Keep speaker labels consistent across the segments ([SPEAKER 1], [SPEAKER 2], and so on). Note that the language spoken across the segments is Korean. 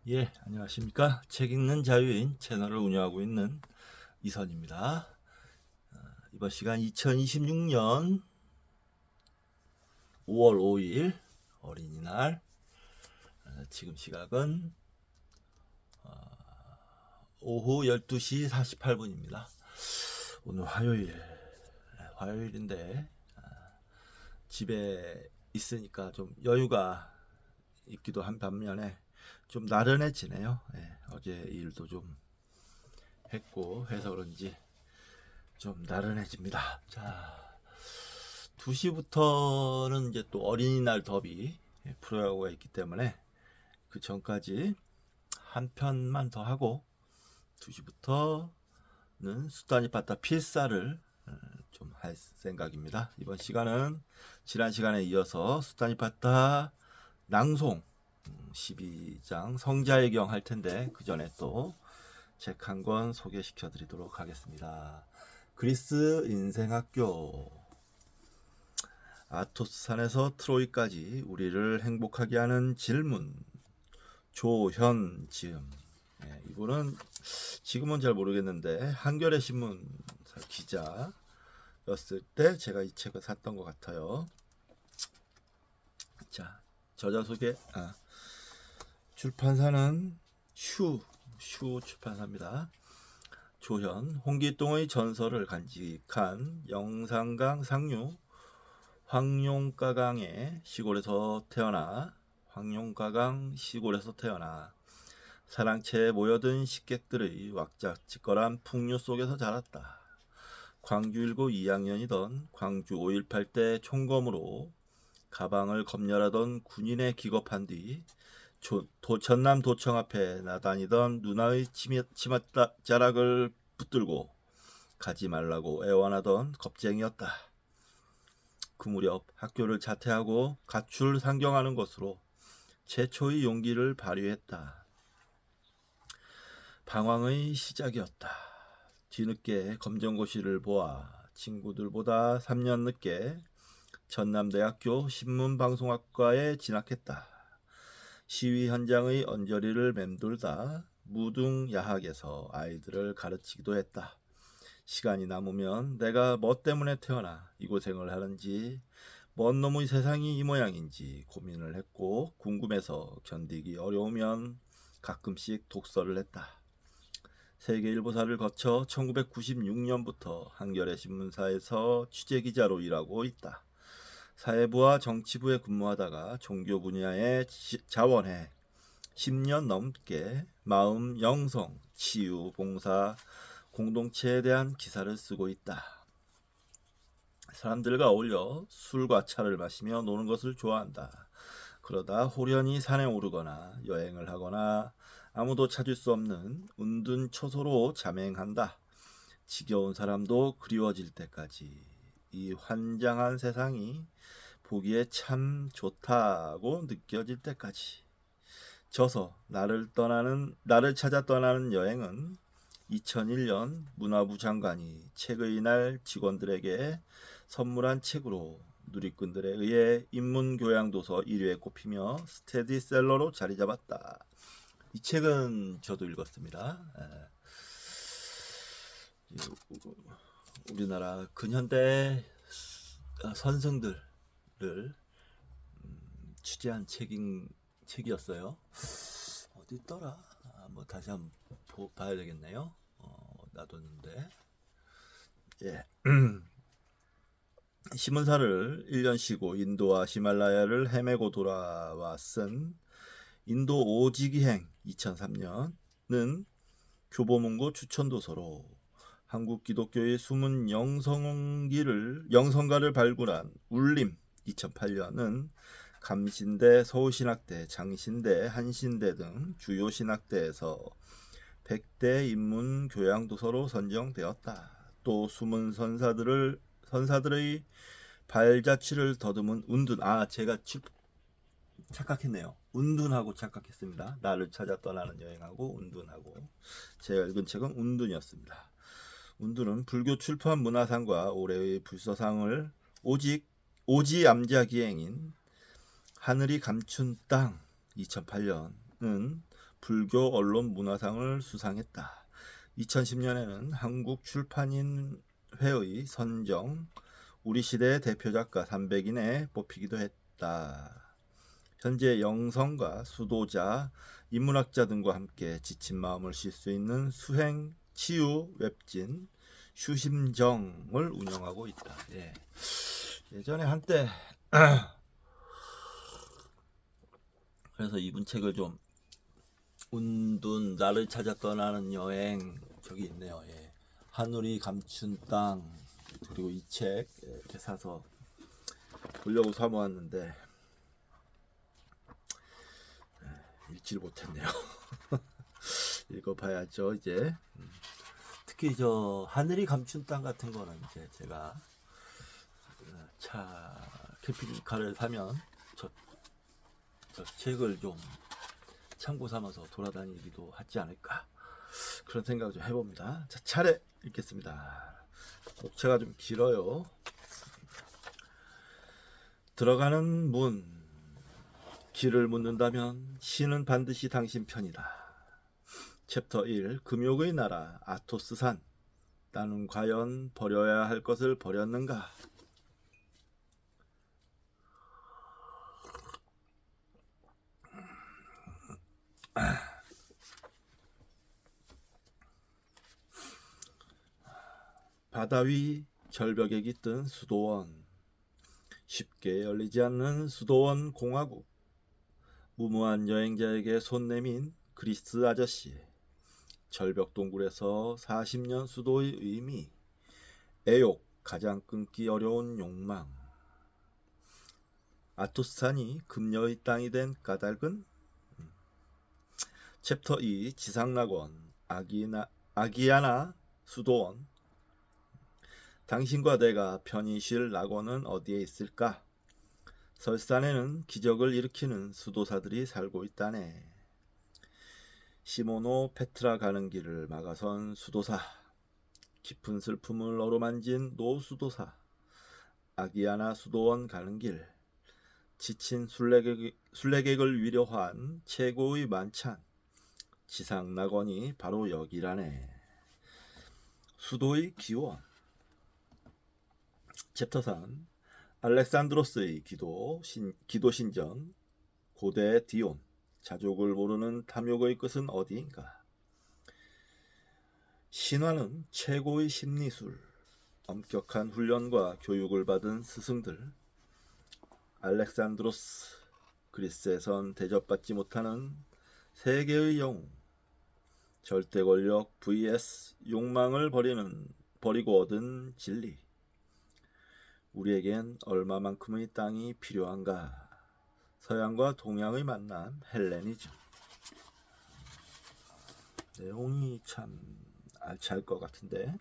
[SPEAKER 1] 예, 안녕하십니까. 책 읽는 자유인 채널을 운영하고 있는 이선입니다. 이번 시간 2026년 5월 5일 어린이날. 지금 시각은 오후 12시 48분입니다. 오늘 화요일인데 집에 있으니까 좀 여유가 있기도 한 반면에 좀 나른해지네요. 어제 일도 좀 했고 해서 그런지 좀 나른해집니다. 자, 2시부터는 이제 또 어린이날 더비 프로야구가 있기 때문에 그 전까지 한 편만 더 하고 2시부터는 수다니 빠따 필사를 좀 할 생각입니다. 이번 시간은 지난 시간에 이어서 수다니 빠따 낭송 12장 성자의 경 할 텐데 그 전에 또 책 한 권 소개시켜 드리도록 하겠습니다. 그리스 인생학교. 아토스산에서 트로이까지 우리를 행복하게 하는 질문. 조현지음. 이분은 지금은 잘 모르겠는데 한겨레 신문 기자였을 때 제가 이 책을 샀던 것 같아요. 자, 저자 소개. 출판사는 슈 출판사입니다. 조현, 홍길동의 전설을 간직한 영산강 상류 황룡가강의 시골에서 태어나 사랑채에 모여든 식객들의 왁자지껄한 풍류 속에서 자랐다. 광주 1고 2학년이던 광주 5.18 때 총검으로 가방을 검열하던 군인에 기겁한 뒤 전남 도청 앞에 나다니던 누나의 치맛자락을 붙들고 가지 말라고 애원하던 겁쟁이였다. 그 무렵 학교를 자퇴하고 가출 상경하는 것으로 최초의 용기를 발휘했다. 방황의 시작이었다. 뒤늦게 검정고시를 보아 친구들보다 3년 늦게 전남대학교 신문방송학과에 진학했다. 시위 현장의 언저리를 맴돌다 무등야학에서 아이들을 가르치기도 했다. 시간이 남으면 내가 뭐 때문에 태어나 이 고생을 하는지, 뭔 놈의 세상이 이 모양인지 고민을 했고, 궁금해서 견디기 어려우면 가끔씩 독서를 했다. 세계일보사를 거쳐 1996년부터 한겨레 신문사에서 취재기자로 일하고 있다. 사회부와 정치부에 근무하다가 종교 분야에 자원해 10년 넘게 마음, 영성, 치유, 봉사, 공동체에 대한 기사를 쓰고 있다. 사람들과 어울려 술과 차를 마시며 노는 것을 좋아한다. 그러다 호련히 산에 오르거나 여행을 하거나 아무도 찾을 수 없는 운둔 처소로 잠행한다. 지겨운 사람도 그리워질 때까지 이 환장한 세상이 보기에 참 좋다고 느껴질 때까지. 나를 찾아 떠나는 여행은 2001년 문화부 장관이 책의 날 직원들에게 선물한 책으로 누리꾼들에 의해 인문교양도서 1위에 꼽히며 스테디셀러로 자리 잡았다. 이 책은 저도 읽었습니다. 우리나라 근현대 선생들을 취재한 책이었어요. 어디 있더라? 뭐 다시 한번 봐야 되겠네요. 놔뒀는데. 예. 신문사를 1년 쉬고 인도와 히말라야를 헤매고 돌아와 쓴 인도 오지기행 2003년은 교보문고 추천도서로 한국 기독교의 숨은 영성가를 발굴한 울림 2008년은 감신대, 서울신학대, 장신대, 한신대 등 주요 신학대에서 100대 인문 교양도서로 선정되었다. 또 숨은 선사들의 발자취를 더듬은 제가 착각했네요. 운둔하고 착각했습니다. 나를 찾아 떠나는 여행하고 운둔하고. 제가 읽은 책은 운둔이었습니다. 운둔은 불교 출판 문화상과 올해의 불서상을 오지암자기행인 하늘이 감춘 땅 2008년은 불교 언론 문화상을 수상했다. 2010년에는 한국출판인회의 선정 우리 시대의 대표 작가 300인에 뽑히기도 했다. 현재 영성가, 수도자, 인문학자 등과 함께 지친 마음을 쉴 수 있는 수행 치유 웹진 휴심정을 운영하고 있다. 예전에 한때 그래서 이분 책을 좀 운둔 나를 찾아 떠나는 여행 저기 있네요. 하늘이 감춘 땅 그리고 이 책 이렇게 사서 보려고 사모았는데 읽지를 못했네요. 읽어봐야죠 이제. 특히 저 하늘이 감춘 땅 같은 거는 이제 제가 차 캠핑카를 사면 저 책을 좀 참고 삼아서 돌아다니기도 하지 않을까 그런 생각을 좀 해봅니다. 자, 차례 읽겠습니다. 목차가 좀 길어요. 들어가는 문. 길을 묻는다면 신은 반드시 당신 편이다. 챕터 1. 금욕의 나라 아토스산. 나는 과연 버려야 할 것을 버렸는가? 바다 위 절벽에 깃든 수도원. 쉽게 열리지 않는 수도원 공화국. 무모한 여행자에게 손 내민 그리스 아저씨. 절벽 동굴에서 40년 수도의 의미. 애욕, 가장 끊기 어려운 욕망. 아토스산이 금녀의 땅이 된 까닭은? 챕터 2. 지상낙원 아기야나 수도원. 당신과 내가 편히 쉴 낙원은 어디에 있을까? 설산에는 기적을 일으키는 수도사들이 살고 있다네. 시모노 페트라 가는 길을 막아선 수도사. 깊은 슬픔을 어루만진 노수도사. 아기야나 수도원 가는 길. 지친 순례객을 위로한 최고의 만찬. 지상낙원이 바로 여기라네. 수도의 기원. 챕터 3. 알렉산드로스의 기도신전. 고대 디온. 자족을 모르는 탐욕의 끝은 어디인가? 신화는 최고의 심리술. 엄격한 훈련과 교육을 받은 스승들. 알렉산드로스. 그리스에선 대접받지 못하는 세계의 영웅. 절대 권력 vs 욕망을 버리고 얻은 진리. 우리에겐 얼마만큼의 땅이 필요한가? 서양과 동양의 만남 헬레니즘. 내용이 참 알찰 것 같은데.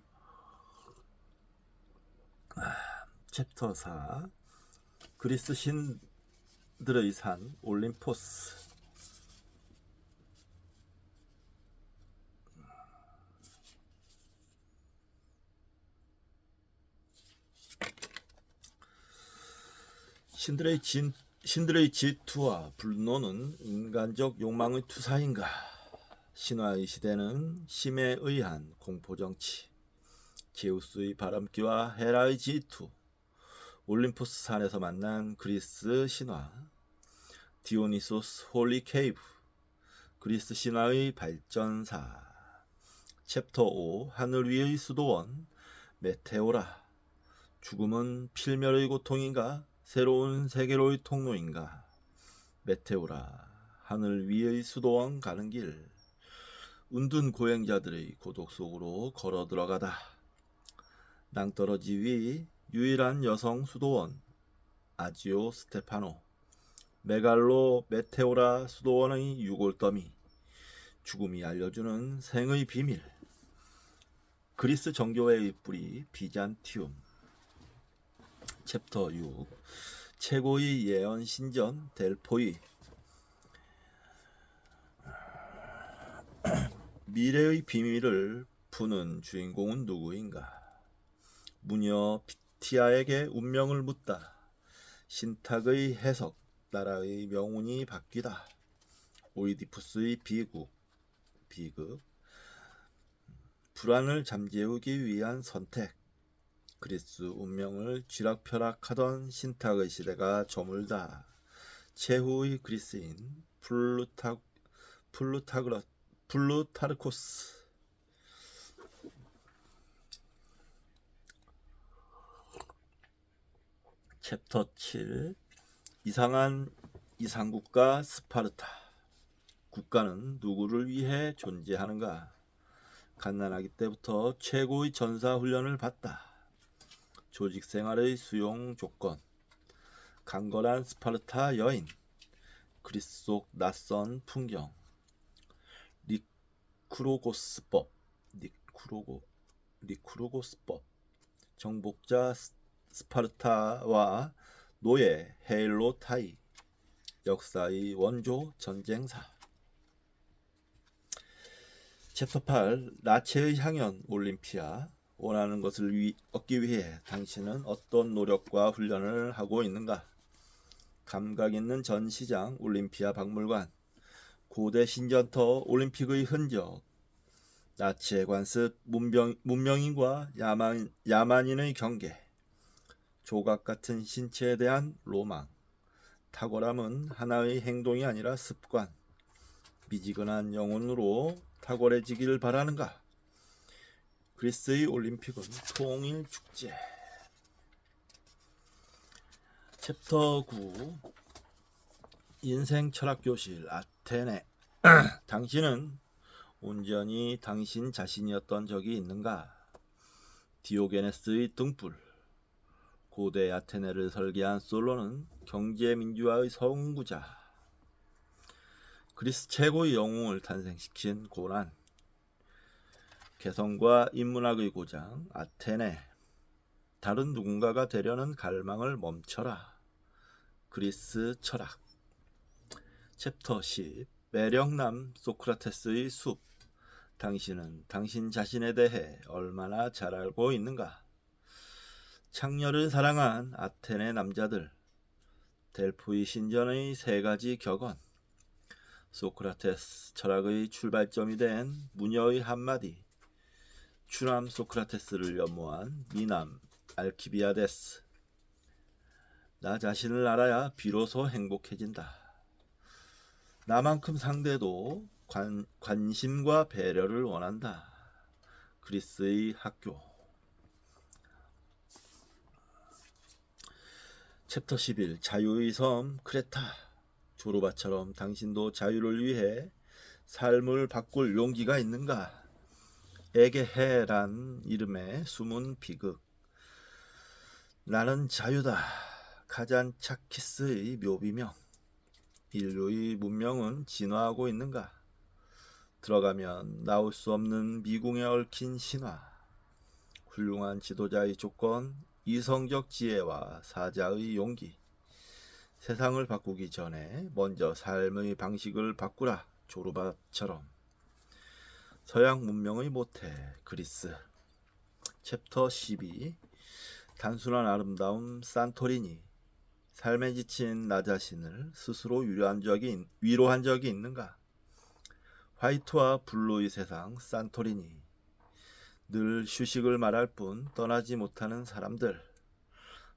[SPEAKER 1] 챕터 4. 그리스 신들의 산 올림포스. 신들의 질투와 분노는 인간적 욕망의 투사인가? 신화의 시대는 심에 의한 공포정치, 제우스의 바람기와 헤라의 질투, 올림포스 산에서 만난 그리스 신화, 디오니소스 홀리 케이브, 그리스 신화의 발전사. 챕터 5. 하늘 위의 수도원 메테오라. 죽음은 필멸의 고통인가? 새로운 세계로의 통로인가? 메테오라. 하늘 위의 수도원 가는 길. 운둔 고행자들의 고독 속으로 걸어 들어가다. 낭떠러지 위 유일한 여성 수도원 아지오 스테파노. 메갈로 메테오라 수도원의 유골더미. 죽음이 알려주는 생의 비밀. 그리스 정교회의 뿌리 비잔티움. 챕터 6. 최고의 예언 신전 델포이. 미래의 비밀을 푸는 주인공은 누구인가? 무녀 피티아에게 운명을 묻다. 신탁의 해석, 나라의 명운이 바뀌다. 오이디푸스의 비극, 불안을 잠재우기 위한 선택. 그리스 운명을 쥐락펴락하던 신탁의 시대가 저물다. 최후의 그리스인 플루타르코스. 챕터 7. 이상한 이상국가 스파르타. 국가는 누구를 위해 존재하는가? 갓난아기 때부터 최고의 전사 훈련을 받다. 조직 생활의 수용 조건. 강건한 스파르타 여인. 그리스 속 낯선 풍경. 리쿠로고스법. 정복자 스파르타와 노예 헤일로타이. 역사의 원조 전쟁사. 챕터 8. 나체의 향연 올림피아. 원하는 것을 얻기 위해 당신은 어떤 노력과 훈련을 하고 있는가? 감각 있는 전시장 올림피아 박물관. 고대 신전터 올림픽의 흔적. 나치의 관습 문명인과 야만인의 경계. 조각 같은 신체에 대한 로망. 탁월함은 하나의 행동이 아니라 습관. 미지근한 영혼으로 탁월해지기를 바라는가? 그리스의 올림픽은 통일 축제. 챕터 9. 인생 철학 교실 아테네. 당신은 온전히 당신 자신이었던 적이 있는가? 디오게네스의 등불. 고대 아테네를 설계한 솔로는 경제민주화의 선구자. 그리스 최고의 영웅을 탄생시킨 고난. 개성과 인문학의 고장 아테네. 다른 누군가가 되려는 갈망을 멈춰라. 그리스 철학. 챕터 10. 매력남 소크라테스의 숲. 당신은 당신 자신에 대해 얼마나 잘 알고 있는가? 창녀를 사랑한 아테네 남자들. 델포이 신전의 3가지 격언. 소크라테스 철학의 출발점이 된 무녀의 한마디. 추남 소크라테스를 연모한 미남 알키비아데스. 나 자신을 알아야 비로소 행복해진다. 나만큼 상대도 관심과 배려를 원한다. 그리스의 학교. 챕터 11. 자유의 섬 크레타. 조르바처럼 당신도 자유를 위해 삶을 바꿀 용기가 있는가? 에게해란 이름의 숨은 비극. 나는 자유다. 카잔차키스의 묘비명. 인류의 문명은 진화하고 있는가? 들어가면 나올 수 없는 미궁에 얽힌 신화. 훌륭한 지도자의 조건, 이성적 지혜와 사자의 용기. 세상을 바꾸기 전에 먼저 삶의 방식을 바꾸라. 조르바처럼. 서양 문명의 모태 그리스. 챕터 12. 단순한 아름다움 산토리니. 삶에 지친 나 자신을 스스로 위로한 적이 있는가? 화이트와 블루의 세상 산토리니. 늘 휴식을 말할 뿐 떠나지 못하는 사람들.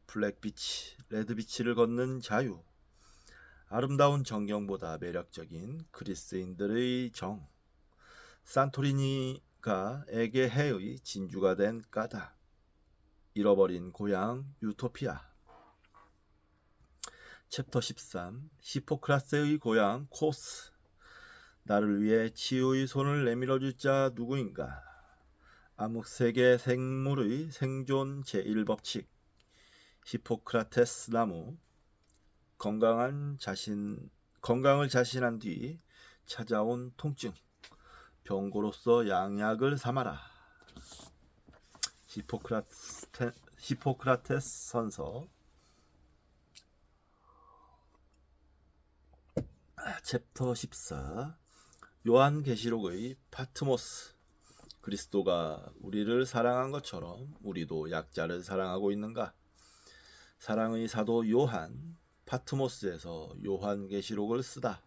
[SPEAKER 1] 블랙비치, 레드비치를 걷는 자유. 아름다운 전경보다 매력적인 그리스인들의 정. 산토리니가 에게해의 진주가 된 까닭. 잃어버린 고향 유토피아. 챕터 13. 히포크라테스의 고향 코스. 나를 위해 치유의 손을 내밀어줄 자 누구인가? 암흑세계 생물의 생존 제1법칙. 히포크라테스 나무. 건강을 자신한 뒤 찾아온 통증. 병고로서 양약을 삼아라. 히포크라테스 선서. 챕터 14. 요한계시록의 파트모스. 그리스도가 우리를 사랑한 것처럼 우리도 약자를 사랑하고 있는가? 사랑의 사도 요한, 파트모스에서 요한계시록을 쓰다.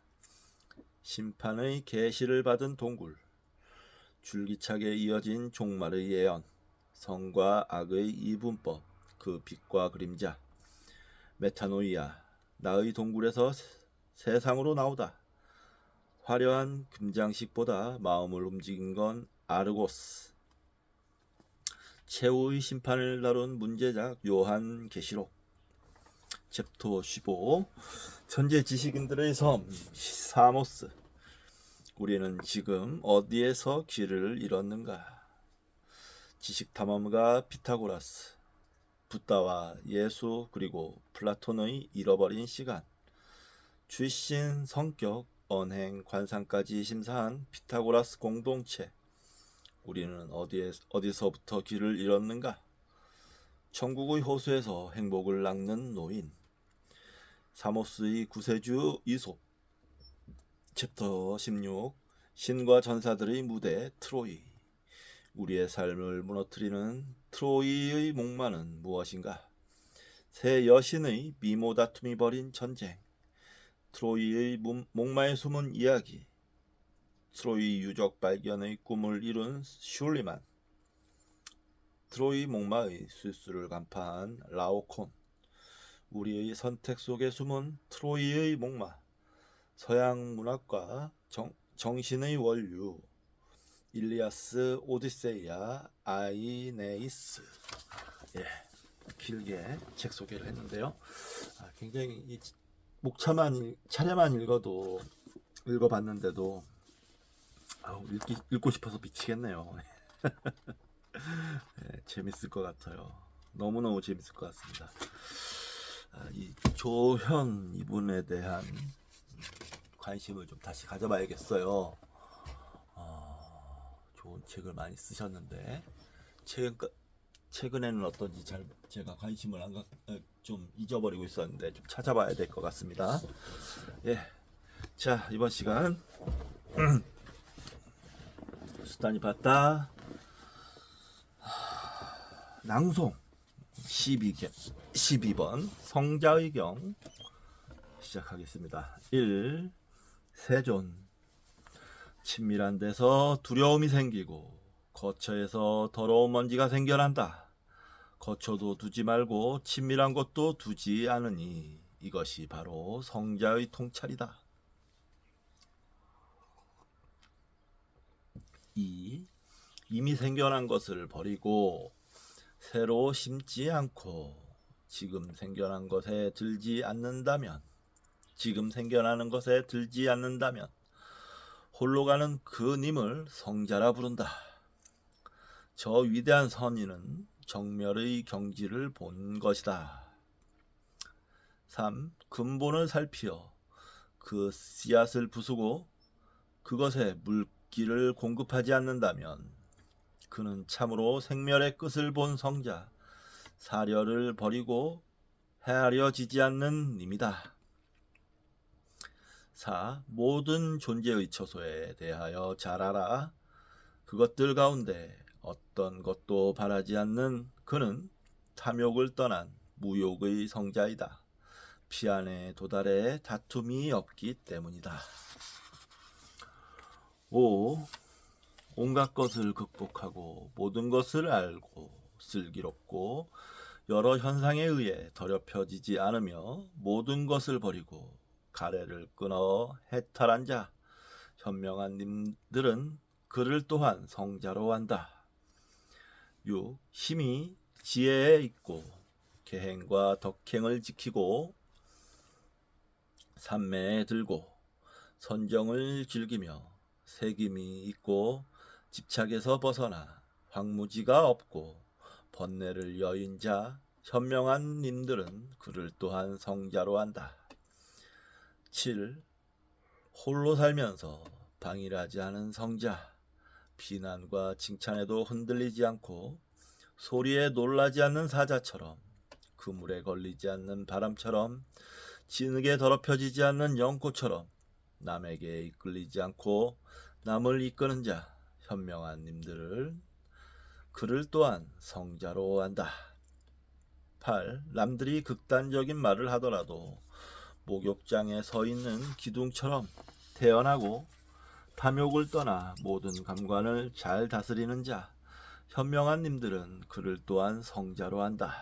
[SPEAKER 1] 심판의 계시를 받은 동굴, 줄기차게 이어진 종말의 예언, 성과 악의 이분법, 그 빛과 그림자, 메타노이아, 나의 동굴에서 세상으로 나오다. 화려한 금장식보다 마음을 움직인 건 아르고스. 최후의 심판을 다룬 문제작 요한계시록. 챕터 15. 천재 지식인들의 섬 사모스. 우리는 지금 어디에서 길을 잃었는가? 지식탐험가 피타고라스, 붓다와 예수, 그리고 플라톤의 잃어버린 시간, 출신, 성격, 언행, 관상까지 심사한 피타고라스 공동체. 우리는 어디서부터 길을 잃었는가? 천국의 호수에서 행복을 낚는 노인, 사모스의 구세주 이솝. 챕터 16. 신과 전사들의 무대 트로이. 우리의 삶을 무너뜨리는 트로이의 목마는 무엇인가? 새 여신의 미모 다툼이 벌인 전쟁, 트로이의 목마에 숨은 이야기, 트로이 유적 발견의 꿈을 이룬 슐리만, 트로이 목마의 술수를 간파한 라오콘, 우리의 선택 속에 숨은 트로이의 목마, 서양 문학과 정신의 원류, 일리아스, 오디세이아, 아이네이스. 예, 길게 책 소개를 했는데요. 굉장히 이 차례만 읽어봤는데도 읽고 싶어서 미치겠네요. 예, 재밌을 것 같아요. 너무너무 재밌을 것 같습니다. 이 조현 이분에 대한 관심을 좀 다시 가져봐야겠어요. 좋은 책을 많이 쓰셨는데 최근에는 어떤지 제가 관심을 좀 잊어버리고 있었는데 좀 찾아봐야 될 것 같습니다. 예, 자, 이번 시간 수단이 봤다 낭송 12번 성자의 경 시작하겠습니다. 1. 세존. 친밀한 데서 두려움이 생기고 거처에서 더러운 먼지가 생겨난다. 거처도 두지 말고 친밀한 곳도 두지 않으니 이것이 바로 성자의 통찰이다. 2. 이미 생겨난 것을 버리고 새로 심지 않고 지금 생겨난 것에 들지 않는다면 홀로 가는 그 님을 성자라 부른다. 저 위대한 선인은 정멸의 경지를 본 것이다. 3. 근본을 살피어 그 씨앗을 부수고 그것에 물기를 공급하지 않는다면 그는 참으로 생멸의 끝을 본 성자, 사려를 버리고 헤아려지지 않는 님이다. 4. 모든 존재의 처소에 대하여 잘 알아. 그것들 가운데 어떤 것도 바라지 않는 그는 탐욕을 떠난 무욕의 성자이다. 피 안에 도달해 다툼이 없기 때문이다. 5. 온갖 것을 극복하고 모든 것을 알고 슬기롭고 여러 현상에 의해 더럽혀지지 않으며 모든 것을 버리고 가래를 끊어 해탈한 자, 현명한 님들은 그를 또한 성자로 한다. 6. 힘이 지혜에 있고 계행과 덕행을 지키고 삼매에 들고 선정을 즐기며 새김이 있고 집착에서 벗어나 황무지가 없고 번뇌를 여인 자, 현명한 님들은 그를 또한 성자로 한다. 7. 홀로 살면서 방일하지 않은 성자, 비난과 칭찬에도 흔들리지 않고 소리에 놀라지 않는 사자처럼 그물에 걸리지 않는 바람처럼 진흙에 더럽혀지지 않는 연꽃처럼 남에게 이끌리지 않고 남을 이끄는 자, 현명한 님들을 그를 또한 성자로 한다. 8. 남들이 극단적인 말을 하더라도 목욕장에 서 있는 기둥처럼 태어나고 탐욕을 떠나 모든 감관을 잘 다스리는 자, 현명한 님들은 그를 또한 성자로 한다.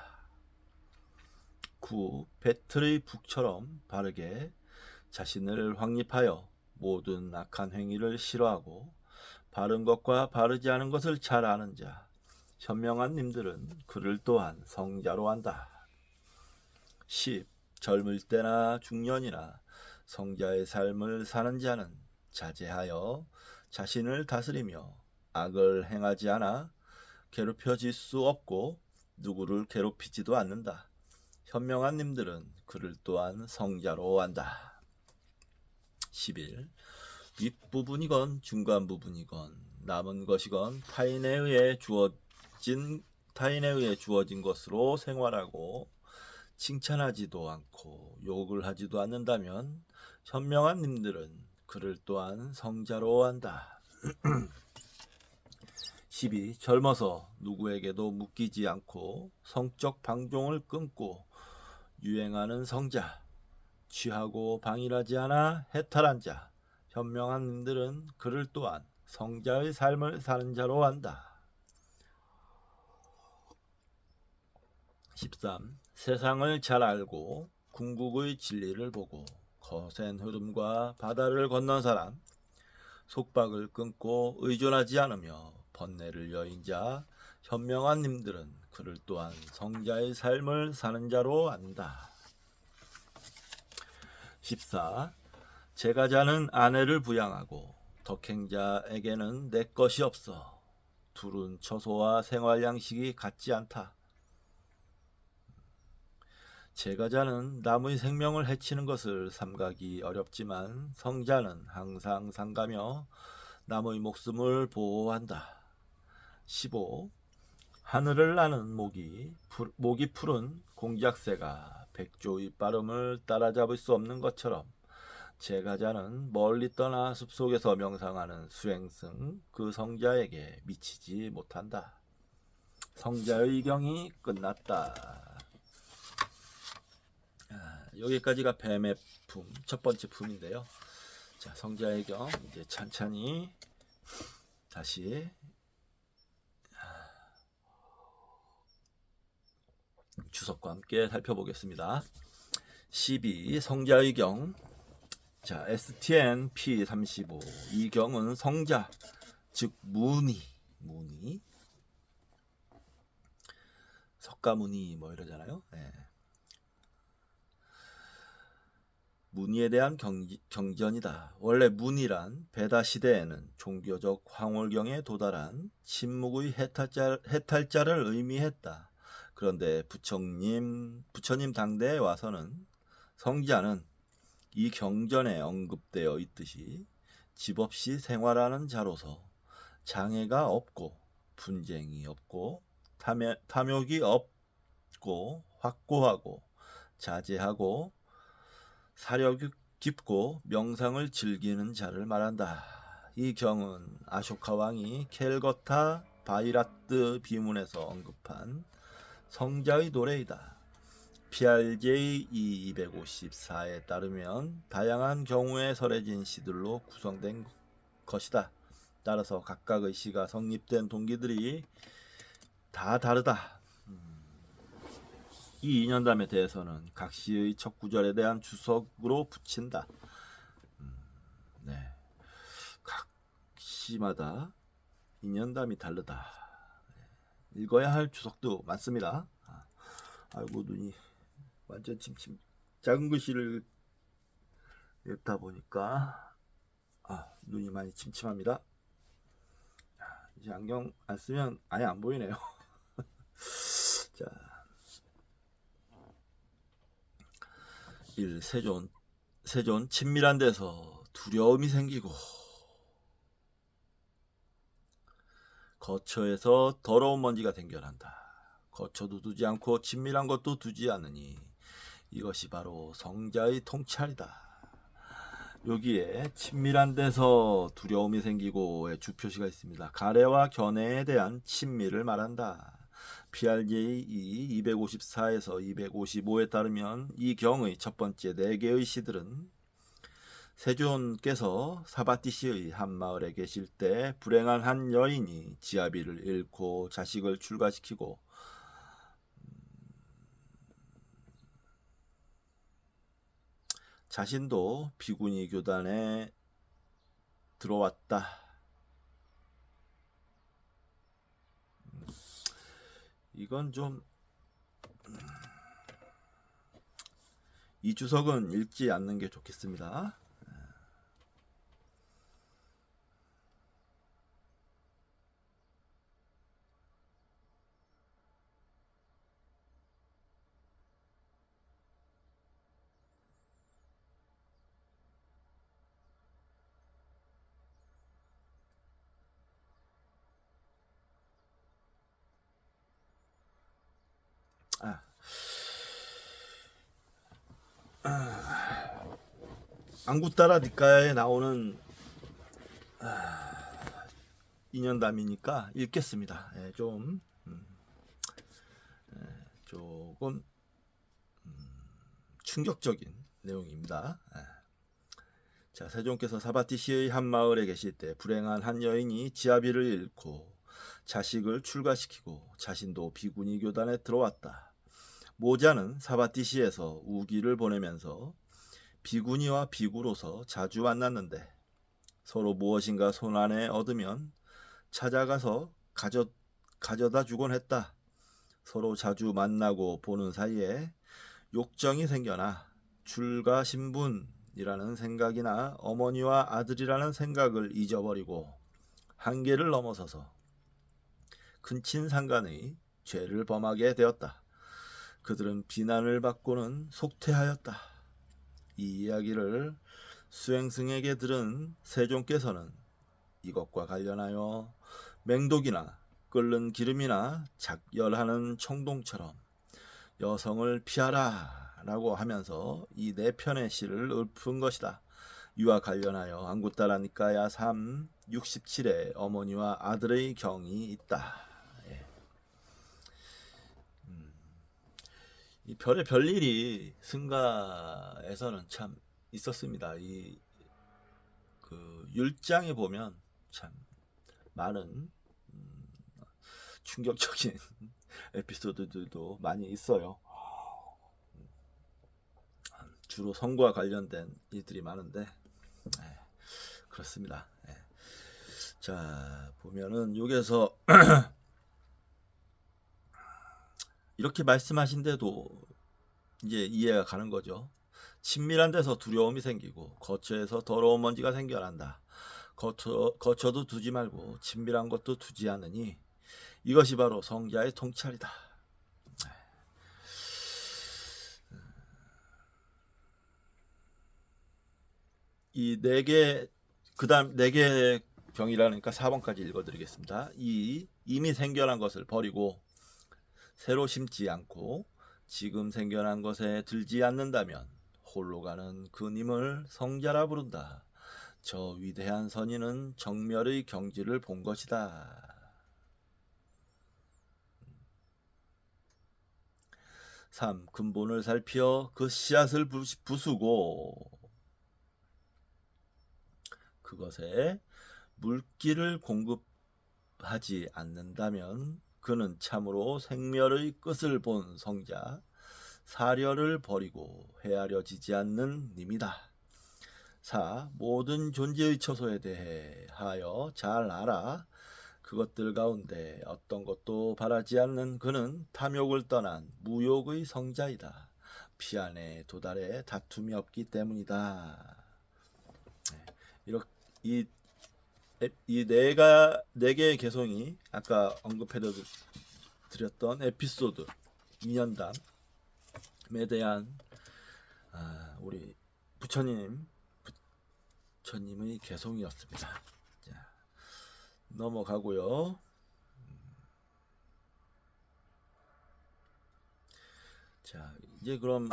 [SPEAKER 1] 9. 배틀의 북처럼 바르게 자신을 확립하여 모든 악한 행위를 싫어하고 바른 것과 바르지 않은 것을 잘 아는 자, 현명한 님들은 그를 또한 성자로 한다. 10. 젊을 때나 중년이나 성자의 삶을 사는 자는 자제하여 자신을 다스리며 악을 행하지 않아 괴롭혀질 수 없고 누구를 괴롭히지도 않는다. 현명한 님들은 그를 또한 성자로 한다. 11. 윗부분이건 중간 부분이건 남은 것이건 타인에 의해 주어진 것으로 생활하고 칭찬하지도 않고 욕을 하지도 않는다면 현명한 님들은 그를 또한 성자로 한다. 12. 젊어서 누구에게도 묶이지 않고 성적 방종을 끊고 유행하는 성자, 취하고 방일하지 않아 해탈한 자, 현명한 님들은 그를 또한 성자의 삶을 사는 자로 한다. 13. 세상을 잘 알고 궁극의 진리를 보고 거센 흐름과 바다를 건넌 사람, 속박을 끊고 의존하지 않으며 번뇌를 여인 자, 현명한 님들은 그를 또한 성자의 삶을 사는 자로 안다. 14. 제가자는 아내를 부양하고 덕행자에게는 내 것이 없어. 둘은 처소와 생활 양식이 같지 않다. 제가자는 남의 생명을 해치는 것을 삼가기 어렵지만 성자는 항상 삼가며 남의 목숨을 보호한다. 15. 하늘을 나는 목이 푸른 공작새가 백조의 빠름을 따라잡을 수 없는 것처럼 제가자는 멀리 떠나 숲속에서 명상하는 수행승 그 성자에게 미치지 못한다. 성자의 경이 끝났다. 여기까지가 뱀의 품, 첫 번째 품인데요. 자, 성자의 경 이제 찬찬히 다시 주석과 함께 살펴보겠습니다. 12. 성자의 경. 자, STN P35. 이 경은 성자, 즉 문의, 석가문의 뭐 이러잖아요. 네. 문의에 대한 경전이다. 원래 문의란 베다 시대에는 종교적 황홀경에 도달한 침묵의 해탈자를 의미했다. 그런데 부처님 당대에 와서는 성자는 이 경전에 언급되어 있듯이 집 없이 생활하는 자로서 장애가 없고 분쟁이 없고 탐욕이 없고 확고하고 자제하고 사력이 깊고 명상을 즐기는 자를 말한다. 이 경은 아쇼카 왕이 켈거타 바이라트 비문에서 언급한 성자의 노래이다. PRJ 254에 따르면 다양한 경우에 설해진 시들로 구성된 것이다. 따라서 각각의 시가 성립된 동기들이 다 다르다. 이 인연담에 대해서는 각 시의 첫 구절에 대한 주석으로 붙인다. 네, 각 시마다 인연담이 다르다. 읽어야 할 주석도 많습니다. 아이고 눈이 완전 침침. 작은 글씨를 읽다 보니까 눈이 많이 침침합니다. 이제 안경 안 쓰면 아예 안 보이네요. 자, 1. 세존 친밀한 데서 두려움이 생기고 거처에서 더러운 먼지가 생겨난다. 거처도 두지 않고 친밀한 것도 두지 않으니 이것이 바로 성자의 통찰이다. 여기에 친밀한 데서 두려움이 생기고의 주표시가 있습니다. 가래와 견해에 대한 친밀을 말한다. PRJ 254에서 255에 따르면 이 경의 첫 번째 4개의 시들은 세존께서 사바티시의 한 마을에 계실 때 불행한 한 여인이 지아비를 잃고 자식을 출가시키고 자신도 비구니 교단에 들어왔다. 이건 좀 이 주석은 읽지 않는 게 좋겠습니다. 안구따라 니까에 나오는 인연담이니까 읽겠습니다. 조금 충격적인 내용입니다. 자, 세종께서 사바티시의 한 마을에 계실 때 불행한 한 여인이 지아비를 잃고 자식을 출가시키고 자신도 비구니 교단에 들어왔다. 모자는 사바티시에서 우기를 보내면서 비구니와 비구로서 자주 만났는데 서로 무엇인가 손안에 얻으면 찾아가서 가져다 주곤 했다. 서로 자주 만나고 보는 사이에 욕정이 생겨나 출가 신분이라는 생각이나 어머니와 아들이라는 생각을 잊어버리고 한계를 넘어서서 근친상간의 죄를 범하게 되었다. 그들은 비난을 받고는 속퇴하였다. 이 이야기를 수행승에게 들은 세종께서는 이것과 관련하여 맹독이나 끓는 기름이나 작열하는 청동처럼 여성을 피하라 라고 하면서 이 네 편의 시를 읊은 것이다. 이와 관련하여 안구따라 니까야 3, 67에 어머니와 아들의 경이 있다. 이 별의 별일이 승가에서는 참 있었습니다. 그 율장에 보면 참 많은 충격적인 에피소드들도 많이 있어요. 주로 성과 관련된 일들이 많은데 그렇습니다. 자, 보면은 여기서 이렇게 말씀하신데도 이제 이해가 가는 거죠. 친밀한 데서 두려움이 생기고 거처에서 더러운 먼지가 생겨난다. 거처도 두지 말고 친밀한 것도 두지 않으니 이것이 바로 성자의 통찰이다. 이 네 개, 그 다음 네 개의 경이라니까 4번까지 읽어드리겠습니다. 이미 생겨난 것을 버리고 새로 심지 않고 지금 생겨난 것에 들지 않는다면 홀로 가는 그 님을 성자라 부른다. 저 위대한 선인은 정멸의 경지를 본 것이다. 3. 근본을 살피어 그 씨앗을 부수고 그것에 물기를 공급하지 않는다면 그는 참으로 생멸의 끝을 본 성자, 사려를 버리고 헤아려지지 않는 님이다. 4. 모든 존재의 처소에 대하여 잘 알아. 그것들 가운데 어떤 것도 바라지 않는 그는 탐욕을 떠난 무욕의 성자이다. 피 안에 도달해 다툼이 없기 때문이다. 이렇게 이 네 개의 개성이 아까 언급해드렸던 에피소드 인연담에 대한 우리 부처님의 개성이었습니다. 자, 넘어가고요. 자, 이제 그럼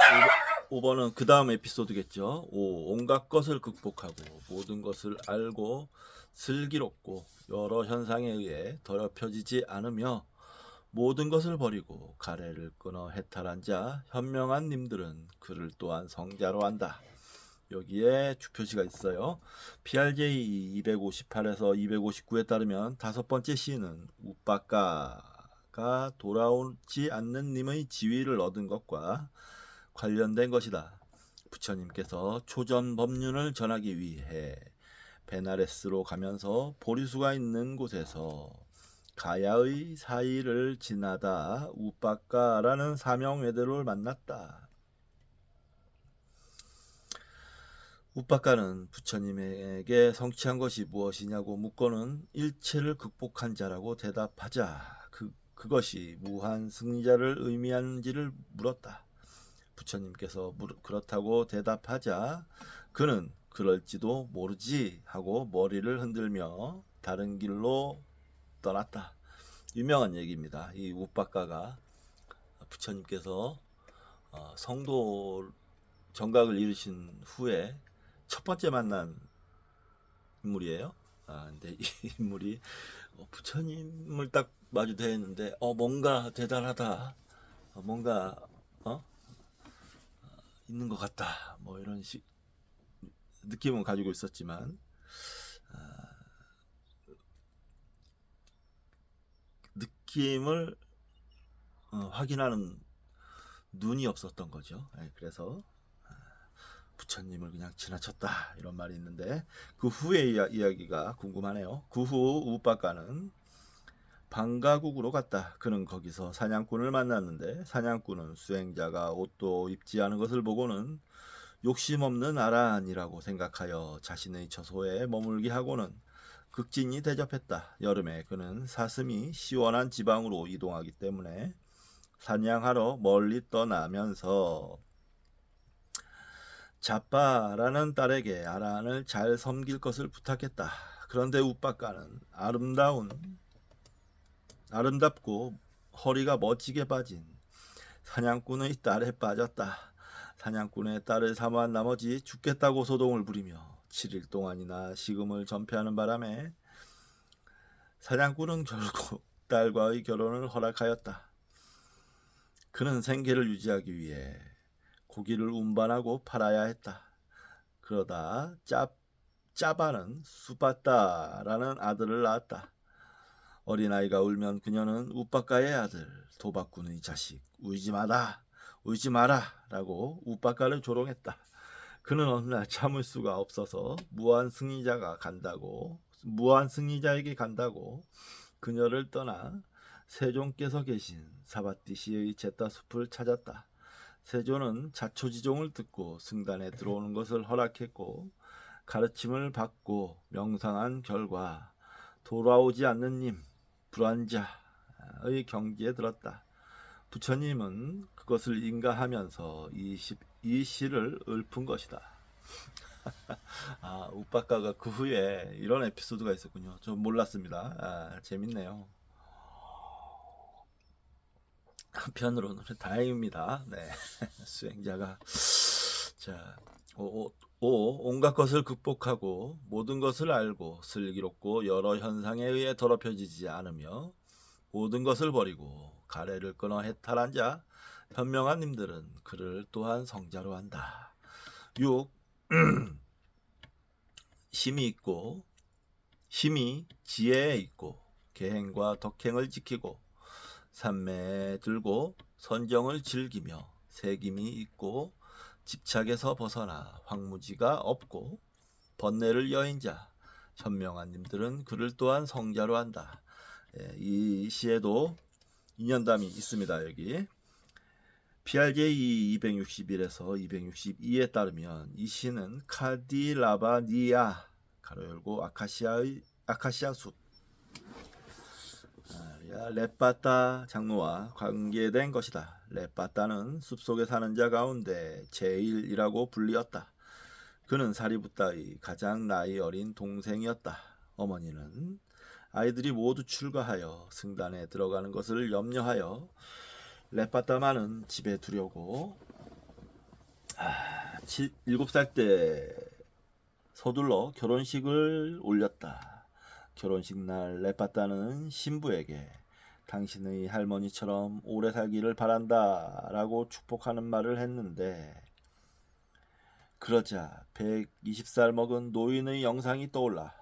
[SPEAKER 1] 5번은 그 다음 에피소드겠죠. 5. 온갖 것을 극복하고 모든 것을 알고 슬기롭고 여러 현상에 의해 더럽혀지지 않으며 모든 것을 버리고 가래를 끊어 해탈한 자 현명한 님들은 그를 또한 성자로 한다. 여기에 주표시가 있어요. PRJ 258에서 259에 따르면 다섯 번째 시는 우빠까가 돌아오지 않는 님의 지위를 얻은 것과 관련된 것이다. 부처님께서 초전 법륜을 전하기 위해 베나레스로 가면서 보리수가 있는 곳에서 가야의 사이를 지나다 우빠까라는 사명외도를 만났다. 우빠까는 부처님에게 성취한 것이 무엇이냐고 묻고는 일체를 극복한 자라고 대답하자 그것이 무한 승리자를 의미하는지를 물었다. 부처님께서 그렇다고 대답하자 그는 그럴지도 모르지 하고 머리를 흔들며 다른 길로 떠났다. 유명한 얘기입니다. 이 우빠까가 부처님께서 성도 정각을 이루신 후에 첫 번째 만난 인물이에요. 근데 이 인물이 부처님을 딱 마주 대했는데 뭔가 대단하다. 뭔가 있는 것 같다. 뭐 이런 식 느낌은 가지고 있었지만 느낌을 확인하는 눈이 없었던 거죠. 그래서 부처님을 그냥 지나쳤다 이런 말이 있는데 그 후의 이야기가 궁금하네요. 그 후 우빠까는 방가국으로 갔다. 그는 거기서 사냥꾼을 만났는데 사냥꾼은 수행자가 옷도 입지 않은 것을 보고는 욕심없는 아란이라고 생각하여 자신의 처소에 머물게 하고는 극진히 대접했다. 여름에 그는 사슴이 시원한 지방으로 이동하기 때문에 사냥하러 멀리 떠나면서 자빠라는 딸에게 아란을 잘 섬길 것을 부탁했다. 그런데 우빠까는 아름답고 허리가 멋지게 빠진 사냥꾼의 딸에 빠졌다. 사냥꾼의 딸을 사모한 나머지 죽겠다고 소동을 부리며 7일 동안이나 식음을 전폐하는 바람에 사냥꾼은 결국 딸과의 결혼을 허락하였다. 그는 생계를 유지하기 위해 고기를 운반하고 팔아야 했다. 그러다 짜바는 수바따라는 아들을 낳았다. 어린아이가 울면 그녀는 우빠까의 아들 도박꾼의 자식 울지 마라 라고 우빠까를 조롱했다. 그는 어느 날 참을 수가 없어서 무한 승리자에게 간다고 그녀를 떠나 세존께서 계신 사바티시의 제따숲을 찾았다. 세존은 자초지종을 듣고 승단에 들어오는 것을 허락했고 가르침을 받고 명상한 결과 돌아오지 않는 님, 불안자의 경지에 들었다. 부처님은 그것을 인가하면서 이 시를 읊은 것이다. 우빠까가 그 후에 이런 에피소드가 있었군요. 좀 몰랐습니다. 재밌네요. 한편으로는 다행입니다. 네. 수행자가 자, 온갖 것을 극복하고 모든 것을 알고 슬기롭고 여러 현상에 의해 더럽혀지지 않으며 모든 것을 버리고 가래를 끊어 해탈한 자 현명한 님들은 그를 또한 성자로 한다. 6. 힘이 지혜에 있고 계행과 덕행을 지키고 삼매에 들고 선정을 즐기며 세김이 있고 집착에서 벗어나 황무지가 없고 번뇌를 여인 자 현명한 님들은 그를 또한 성자로 한다. 이 시에도 인연담이 있습니다. 여기 PRJ 261에서 262에 따르면 이 시는 카디라바니아 가로 열고 아카시아 숲 레빠따 장로와 관계된 것이다. 레빠따는 숲속에 사는 자 가운데 제일이라고 불리었다. 그는 사리부따의 가장 나이 어린 동생이었다. 어머니는 아이들이 모두 출가하여 승단에 들어가는 것을 염려하여 레빠따만은 집에 두려고 7살 때 서둘러 결혼식을 올렸다. 결혼식 날 레빠따는 신부에게 당신의 할머니처럼 오래 살기를 바란다 라고 축복하는 말을 했는데 그러자 120살 먹은 노인의 영상이 떠올라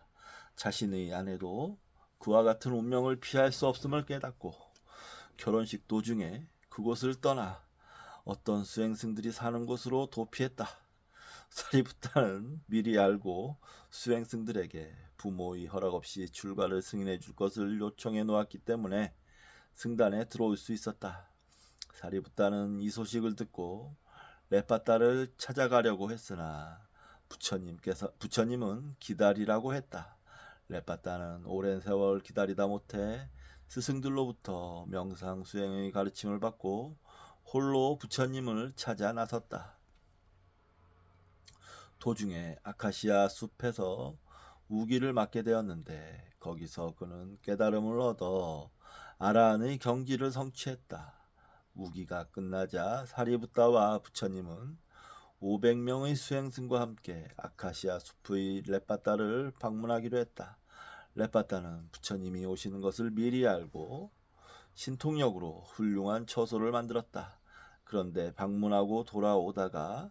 [SPEAKER 1] 자신의 아내도 그와 같은 운명을 피할 수 없음을 깨닫고 결혼식 도중에 그곳을 떠나 어떤 수행승들이 사는 곳으로 도피했다. 사리부타는 미리 알고 수행승들에게 부모의 허락 없이 출가를 승인해 줄 것을 요청해 놓았기 때문에 승단에 들어올 수 있었다. 사리부타는 이 소식을 듣고 레빠따를 찾아가려고 했으나 부처님은 기다리라고 했다. 레빠따는 오랜 세월 기다리다 못해 스승들로부터 명상 수행의 가르침을 받고 홀로 부처님을 찾아 나섰다. 도중에 아카시아 숲에서 우기를 맞게 되었는데 거기서 그는 깨달음을 얻어 아라한의 경지를 성취했다. 우기가 끝나자 사리부타와 부처님은 500명의 수행승과 함께 아카시아 숲의 레빠따를 방문하기로 했다. 레빠따는 부처님이 오시는 것을 미리 알고 신통력으로 훌륭한 처소를 만들었다. 그런데 방문하고 돌아오다가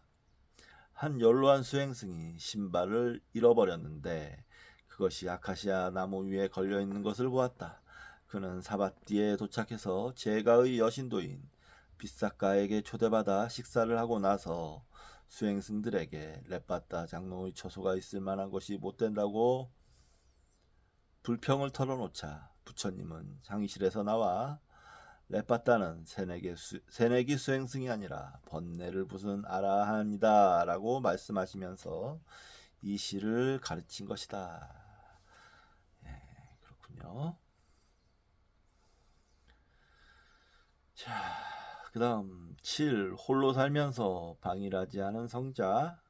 [SPEAKER 1] 한 연로한 수행승이 신발을 잃어버렸는데 그것이 아카시아 나무 위에 걸려있는 것을 보았다. 그는 사바띠에 도착해서 제가의 여신도인 비사카에게 초대받아 식사를 하고 나서 수행승들에게 레빠따 장로의 처소가 있을 만한 것이 못 된다고 불평을 털어놓자 부처님은 상의실에서 나와 레빠따는 새내기 수행승이 아니라 번뇌를 부순 아라한이다 라고 말씀하시면서 이 시를 가르친 것이다. 예, 그렇군요. 자, 그 다음 7. 홀로 살면서 방일하지 않은 성자.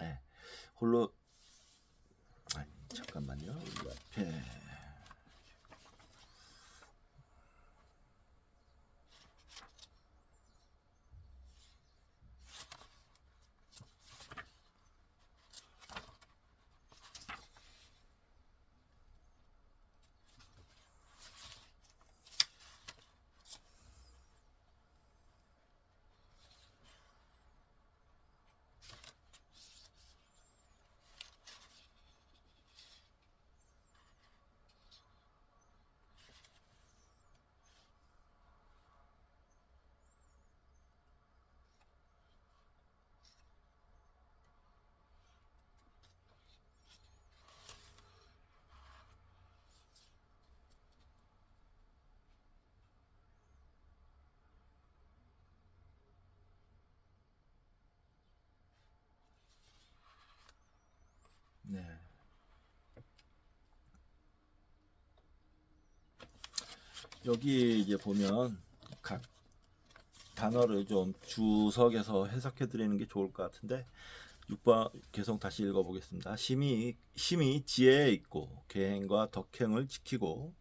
[SPEAKER 1] 예, 홀로 아니 잠깐만요. 이 앞에 네. 여기 이제 보면 각 단어를 좀 주석에서 해석해 드리는 게 좋을 것 같은데 6번 계속 다시 읽어보겠습니다. 심이 지혜에 있고 계행과 덕행을 지키고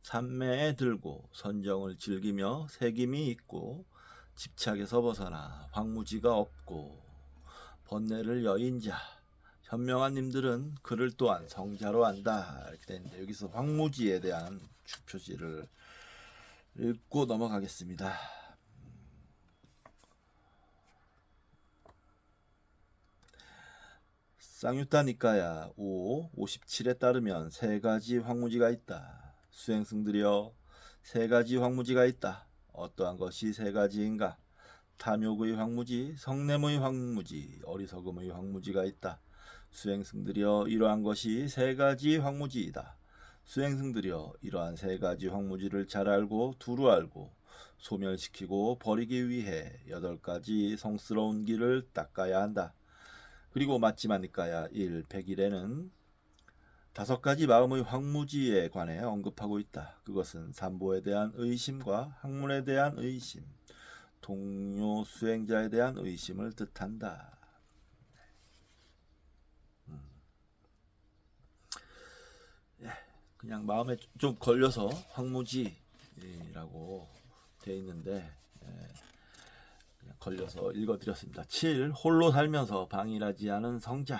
[SPEAKER 1] 삼매에 들고 선정을 즐기며 새김이 있고 집착에서 벗어나 황무지가 없고 번뇌를 여인 자 현명한 님들은 그를 또한 성자로 안다 이렇게 되는데 여기서 황무지에 대한 주표지를 읽고 넘어가겠습니다. 쌍유타 니까야 57에 따르면 세 가지 황무지가 있다. 수행승들이여 세 가지 황무지가 있다. 어떠한 것이 세 가지인가? 탐욕의 황무지, 성냄의 황무지, 어리석음의 황무지가 있다. 수행승들이여 이러한 것이 세 가지 황무지이다. 수행승들이여 이러한 세 가지 황무지를 잘 알고 두루 알고 소멸시키고 버리기 위해 8가지 성스러운 길을 닦아야 한다. 그리고 맞지마니까야 100일에는 5가지 마음의 황무지에 관해 언급하고 있다. 그것은 삼보에 대한 의심과 학문에 대한 의심, 동료 수행자에 대한 의심을 뜻한다. 그냥 마음에 좀 걸려서 황무지라고 되어 있는데 그냥 걸려서 읽어드렸습니다. 7. 홀로 살면서 방일하지 않은 성자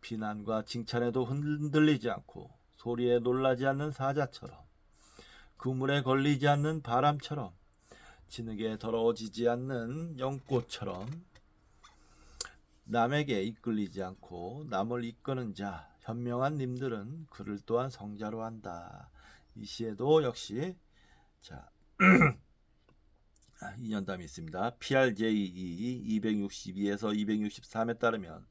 [SPEAKER 1] 비난과 칭찬에도 흔들리지 않고 소리에 놀라지 않는 사자처럼 그물에 걸리지 않는 바람처럼, 진흙에 더러워지지 않는 연꽃처럼, 남에게 이끌리지 않고 남을 이끄는 자, 현명한 님들은 그를 또한 성자로 한다. 이 시에도 역시 자 2년담이 있습니다. PRJE 262에서 263에 따르면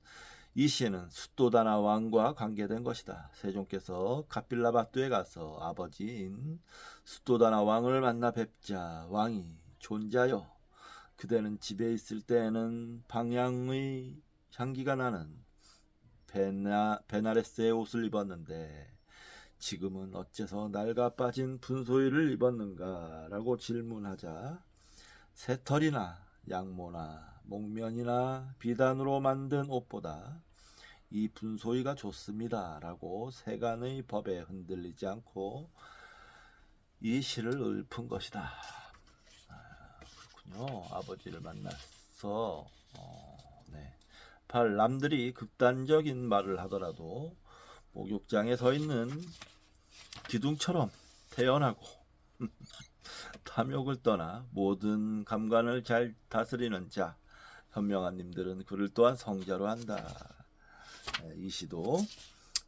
[SPEAKER 1] 이 시에는 숫도다나 왕과 관계된 것이다. 세종께서 카필라바뚜에 가서 아버지인 숫도다나 왕을 만나 뵙자 왕이 존자여, 그대는 집에 있을 때에는 방향의 향기가 나는 베나레스의 옷을 입었는데 지금은 어째서 낡아 빠진 분소일을 입었는가? 라고 질문하자 새털이나 양모나 목면이나 비단으로 만든 옷보다 이 분소이가 좋습니다. 라고 세간의 법에 흔들리지 않고 이 시를 읊은 것이다. 그렇군요. 아버지를 만나서 남들이 극단적인 말을 하더라도 목욕장에 서 있는 기둥처럼 태연하고 탐욕을 떠나 모든 감관을 잘 다스리는 자, 현명한 님들은 그를 또한 성자로 한다. 이 시도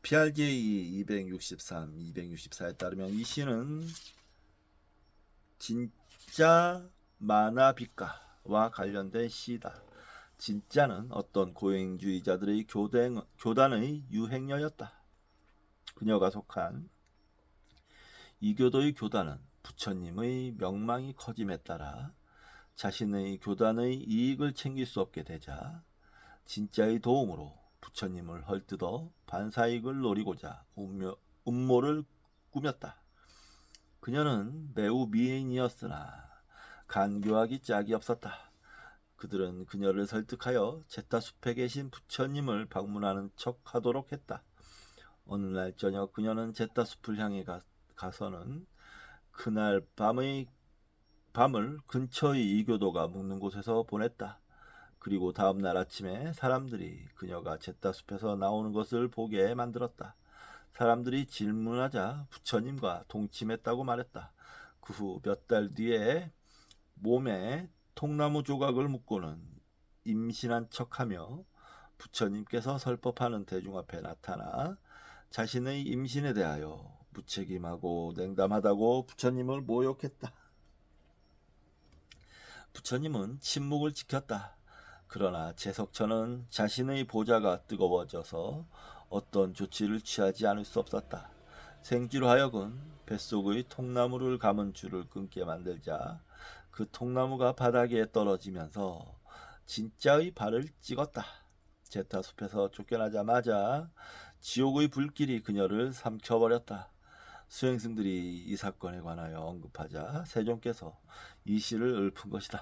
[SPEAKER 1] PRJ 263, 264에 따르면 이 시는 진짜 마나비카와 관련된 시다. 진짜는 어떤 고행주의자들의 교단의 유행녀였다. 그녀가 속한 이교도의 교단은 부처님의 명망이 커짐에 따라 자신의 교단의 이익을 챙길 수 없게 되자 진짜의 도움으로 부처님을 헐뜯어 반사익을 노리고자 음모를 꾸몄다. 그녀는 매우 미인이었으나 간교하기 짝이 없었다. 그들은 그녀를 설득하여 제타숲에 계신 부처님을 방문하는 척 하도록 했다. 어느 날 저녁 그녀는 제타숲을 향해 가서는 그날 밤을 근처의 이교도가 묵는 곳에서 보냈다. 그리고 다음 날 아침에 사람들이 그녀가 제타숲에서 나오는 것을 보게 만들었다. 사람들이 질문하자 부처님과 동침했다고 말했다. 그 후 몇 달 뒤에 몸에 통나무 조각을 묶고는 임신한 척하며 부처님께서 설법하는 대중 앞에 나타나 자신의 임신에 대하여 무책임하고 냉담하다고 부처님을 모욕했다. 부처님은 침묵을 지켰다. 그러나 제석천은 자신의 보좌가 뜨거워져서 어떤 조치를 취하지 않을 수 없었다. 생쥐로 하여금 뱃속의 통나무를 감은 줄을 끊게 만들자 그 통나무가 바닥에 떨어지면서 진짜의 발을 찍었다. 제타숲에서 쫓겨나자마자 지옥의 불길이 그녀를 삼켜버렸다. 수행승들이 이 사건에 관하여 언급하자 세종께서 이 시를 읊은 것이다.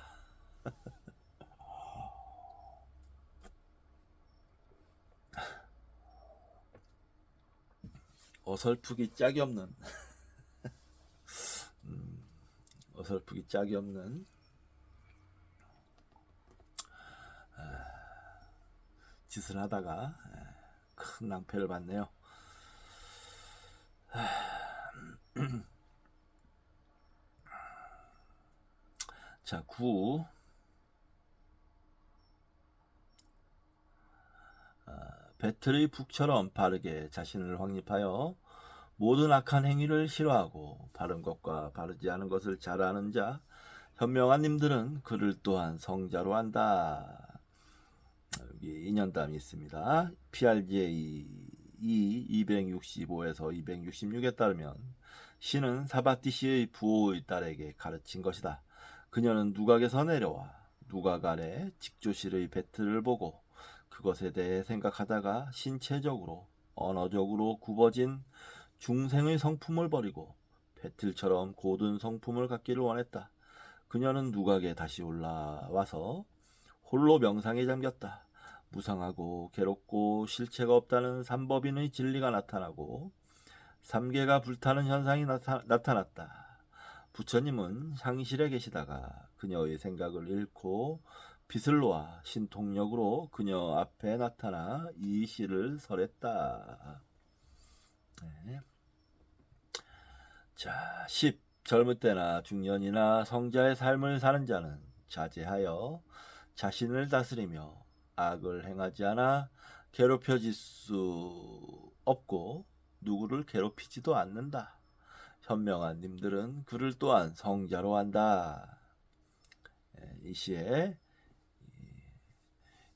[SPEAKER 1] 어설프기 짝이 없는 어설프기 짝이 없는 짓을 하다가 큰 낭패를 봤네요. 자, 9. 배틀의 북처럼 바르게 자신을 확립하여 모든 악한 행위를 싫어하고 바른 것과 바르지 않은 것을 잘 아는 자, 현명한 님들은 그를 또한 성자로 한다. 여기 인연담이 있습니다. PRJ 265에서 266에 따르면 신은 사바티시의 부호의 딸에게 가르친 것이다. 그녀는 누각에서 내려와 누각 아래 직조실의 배틀을 보고 그것에 대해 생각하다가 신체적으로 언어적으로 굽어진 중생의 성품을 버리고 배틀처럼 고든 성품을 갖기를 원했다. 그녀는 누각에 다시 올라와서 홀로 명상에 잠겼다. 무상하고 괴롭고 실체가 없다는 삼법인의 진리가 나타나고 삼계가 불타는 현상이 나타났다. 부처님은 향실에 계시다가 그녀의 생각을 잃고 빛을 놓아 신통력으로 그녀 앞에 나타나 이 시를 설했다. 네. 자, 10. 젊을 때나 중년이나 성자의 삶을 사는 자는 자제하여 자신을 다스리며 악을 행하지 않아 괴롭혀질 수 없고 누구를 괴롭히지도 않는다. 현명한 님들은 그를 또한 성자로 한다. 이 시의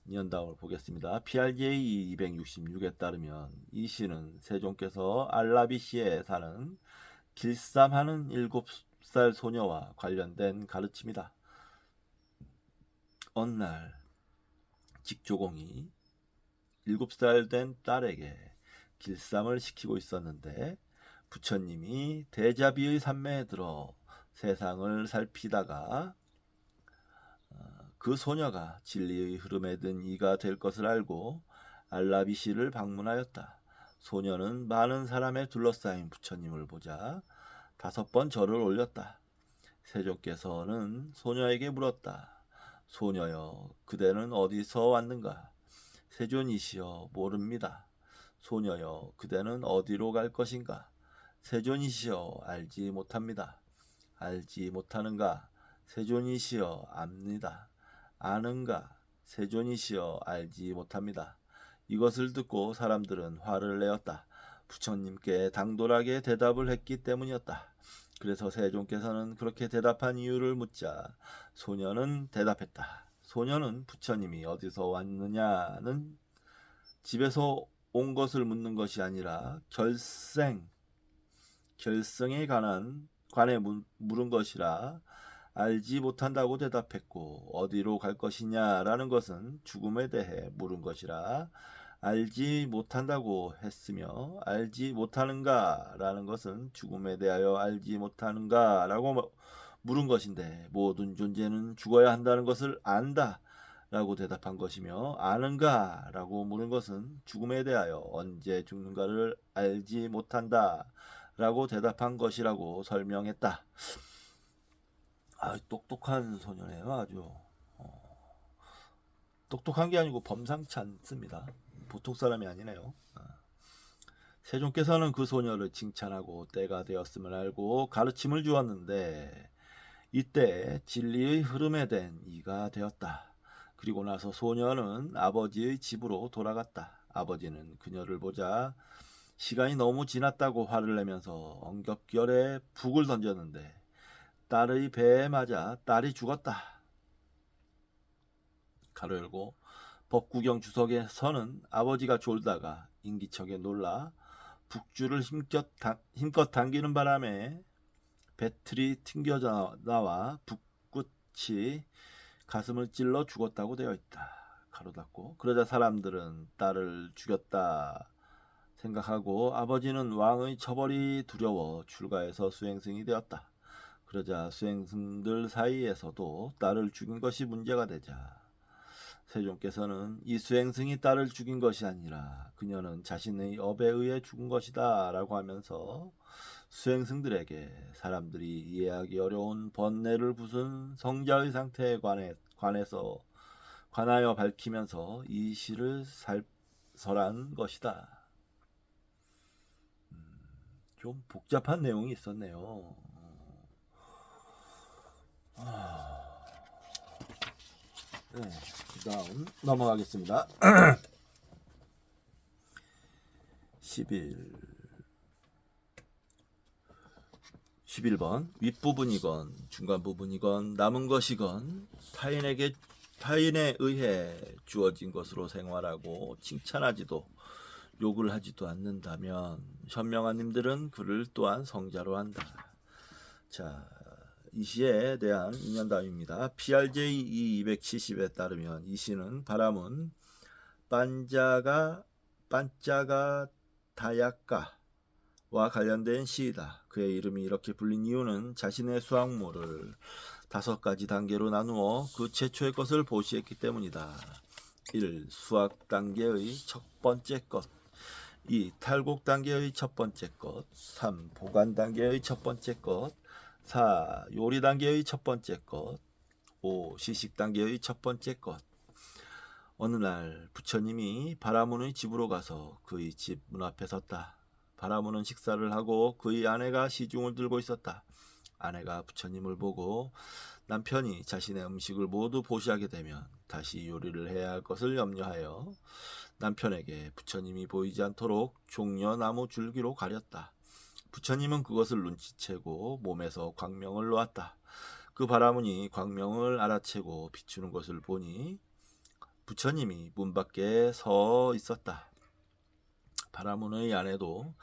[SPEAKER 1] 인연다움을 보겠습니다. PRJ 266에 따르면 이 시는 세종께서 알라비시에 사는 길쌈하는 7살 소녀와 관련된 가르침이다. 어느 날 직조공이 7살 된 딸에게 길쌈을 시키고 있었는데 부처님이 대자비의 산매에 들어 세상을 살피다가 그 소녀가 진리의 흐름에 든 이가 될 것을 알고 알라비시를 방문하였다. 소녀는 많은 사람에 둘러싸인 부처님을 보자 5번 절을 올렸다. 세종께서는 소녀에게 물었다. 소녀여, 그대는 어디서 왔는가? 세존이시여, 모릅니다. 소녀여, 그대는 어디로 갈 것인가? 세존이시여, 알지 못합니다. 알지 못하는가? 세존이시여, 압니다. 아는가? 세존이시여, 알지 못합니다. 이것을 듣고 사람들은 화를 내었다. 부처님께 당돌하게 대답을 했기 때문이었다. 그래서 세종께서는 그렇게 대답한 이유를 묻자 소녀는 대답했다. 소녀는 부처님이 어디서 왔느냐는 집에서 온 것을 묻는 것이 아니라 결성에 관해 물은 것이라 알지 못한다고 대답했고, 어디로 갈 것이냐라는 것은 죽음에 대해 물은 것이라 알지 못한다고 했으며, 알지 못하는가라는 것은 죽음에 대하여 알지 못하는가라고 물은 것인데, 모든 존재는 죽어야 한다는 것을 안다 라고 대답한 것이며, 아는가 라고 물은 것은 죽음에 대하여 언제 죽는가를 알지 못한다 라고 대답한 것이라고 설명했다. 똑똑한 소녀네요. 아주 똑똑한 게 아니고 범상치 않습니다. 보통 사람이 아니네요. 세종께서는 그 소녀를 칭찬하고 때가 되었음을 알고 가르침을 주었는데, 이때 진리의 흐름에 된 이가 되었다. 그리고 나서 소녀는 아버지의 집으로 돌아갔다. 아버지는 그녀를 보자 시간이 너무 지났다고 화를 내면서 엉겹결에 북을 던졌는데 딸의 배에 맞아 딸이 죽었다. 가로 열고 법구경 주석에서는 아버지가 졸다가 인기척에 놀라 북줄을 힘껏 당기는 바람에 배틀이 튕겨 나와 북끝이 가슴을 찔러 죽었다고 되어 있다. 가로 닫고. 그러자 사람들은 딸을 죽였다 생각하고 아버지는 왕의 처벌이 두려워 출가해서 수행승이 되었다. 그러자 수행승들 사이에서도 딸을 죽인 것이 문제가 되자 세종께서는 이 수행승이 딸을 죽인 것이 아니라 그녀는 자신의 업에 의해 죽은 것이다 라고 하면서 수행승들에게 사람들이 이해하기 어려운 번뇌를 부순 성자의 상태에 관하여 밝히면서 이 시를 설한 것이다. 좀 복잡한 내용이 있었네요. 네, 그 다음 넘어가겠습니다. 11번 윗부분이건 중간부분이건 남은 것이건 타인에 의해 주어진 것으로 생활하고 칭찬하지도 욕을 하지도 않는다면 현명한 님들은 그를 또한 성자로 한다. 자, 이 시에 대한 인연담입니다. PRJ 270에 따르면 이 시는 바람은 반자가 다약가와 관련된 시이다. 그의 이름이 이렇게 불린 이유는 자신의 수확물을 5가지 단계로 나누어 그 최초의 것을 보시했기 때문이다. 1. 수확 단계의 첫 번째 것. 2. 탈곡 단계의 첫 번째 것. 3. 보관 단계의 첫 번째 것. 4. 요리 단계의 첫 번째 것. 5. 시식 단계의 첫 번째 것. 어느 날 부처님이 바라문의 집으로 가서 그의 집 문 앞에 섰다. 바라문은 식사를 하고 그의 아내가 시중을 들고 있었다. 아내가 부처님을 보고 남편이 자신의 음식을 모두 보시하게 되면 다시 요리를 해야 할 것을 염려하여 남편에게 부처님이 보이지 않도록 종려나무 줄기로 가렸다. 부처님은 그것을 눈치채고 몸에서 광명을 놓았다. 그 바라문이 광명을 알아채고 비추는 것을 보니 부처님이 문 밖에 서 있었다. 바라문의 아내도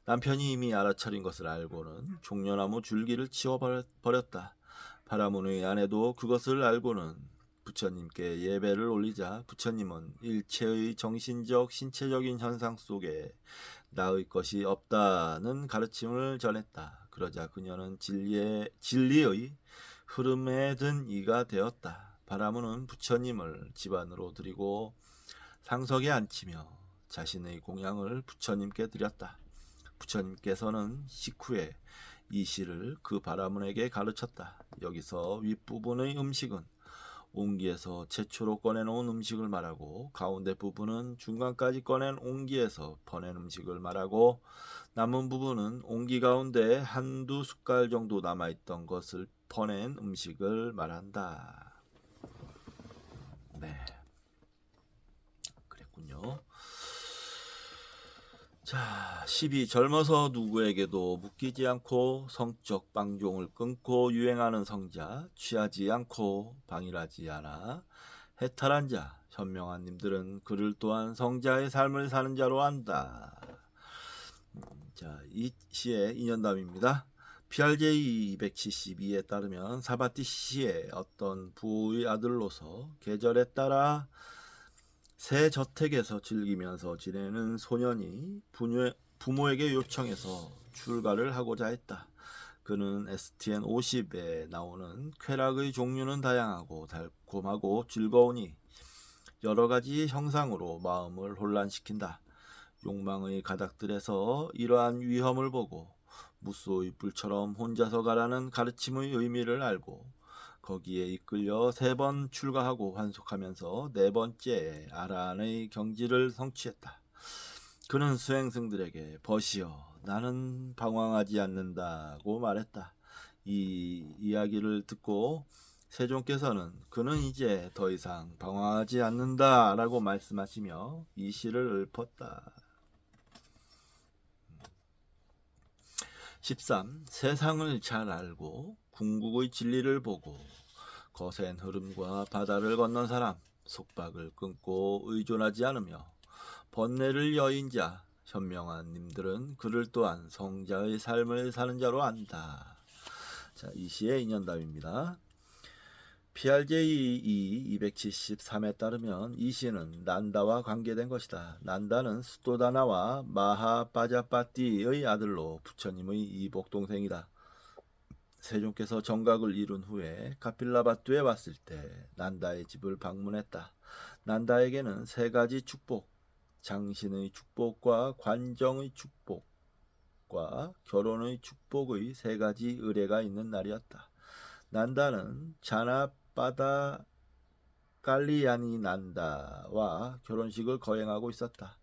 [SPEAKER 1] 남편이 이미 알아차린 것을 알고는 종려나무 줄기를 치워버렸다. 바라문의 아내도 그것을 알고는 부처님께 예배를 올리자 부처님은 일체의 정신적, 신체적인 현상 속에 나의 것이 없다는 가르침을 전했다. 그러자 그녀는 진리의 흐름에 든 이가 되었다. 바라문은 부처님을 집안으로 들이고 상석에 앉히며 자신의 공양을 부처님께 드렸다. 부처님께서는 식후에 이 시를 그 바라문에게 가르쳤다. 여기서 윗부분의 음식은 옹기에서 최초로 꺼내놓은 음식을 말하고 가운데 부분은 중간까지 꺼낸 옹기에서 퍼낸 음식을 말하고 남은 부분은 옹기 가운데 한두 숟갈 정도 남아있던 것을 퍼낸 음식을 말한다. 네, 그랬군요. 자, 12. 젊어서 누구에게도 묶이지 않고 성적 방종을 끊고 유행하는 성자, 취하지 않고 방일하지 않아 해탈한 자, 현명한 님들은 그를 또한 성자의 삶을 사는 자로 안다. 자, 이 시의 인연담입니다. PRJ 272에 따르면 사바티 시의 어떤 부의 아들로서 계절에 따라 새 저택에서 즐기면서 지내는 소년이 부모에게 요청해서 출가를 하고자 했다. 그는 STN 50에 나오는 쾌락의 종류는 다양하고 달콤하고 즐거우니 여러 가지 형상으로 마음을 혼란시킨다. 욕망의 가닥들에서 이러한 위험을 보고 무소의 뿔처럼 혼자서 가라는 가르침의 의미를 알고 거기에 이끌려 3번 출가하고 환속하면서 4번째 아라한의 경지를 성취했다. 그는 수행승들에게 벗이여 나는 방황하지 않는다고 말했다. 이 이야기를 듣고 세존께서는 그는 이제 더 이상 방황하지 않는다라고 말씀하시며 이 시를 읊었다. 13. 세상을 잘 알고 궁극의 진리를 보고 거센 흐름과 바다를 건넌 사람, 속박을 끊고 의존하지 않으며 번뇌를 여인 자, 현명한 님들은 그를 또한 성자의 삶을 사는 자로 안다. 자, 이 시의 인연답입니다. PRJ 273에 따르면 이 시는 난다와 관계된 것이다. 난다는 수도다나와 마하빠자빠띠의 아들로 부처님의 이복동생이다. 세존께서 정각을 이룬 후에 카필라바투에 왔을 때 난다의 집을 방문했다. 난다에게는 3가지 축복, 장신의 축복과 관정의 축복과 결혼의 축복의 3가지 의례가 있는 날이었다. 난다는 자나빠다 깔리야니 난다와 결혼식을 거행하고 있었다.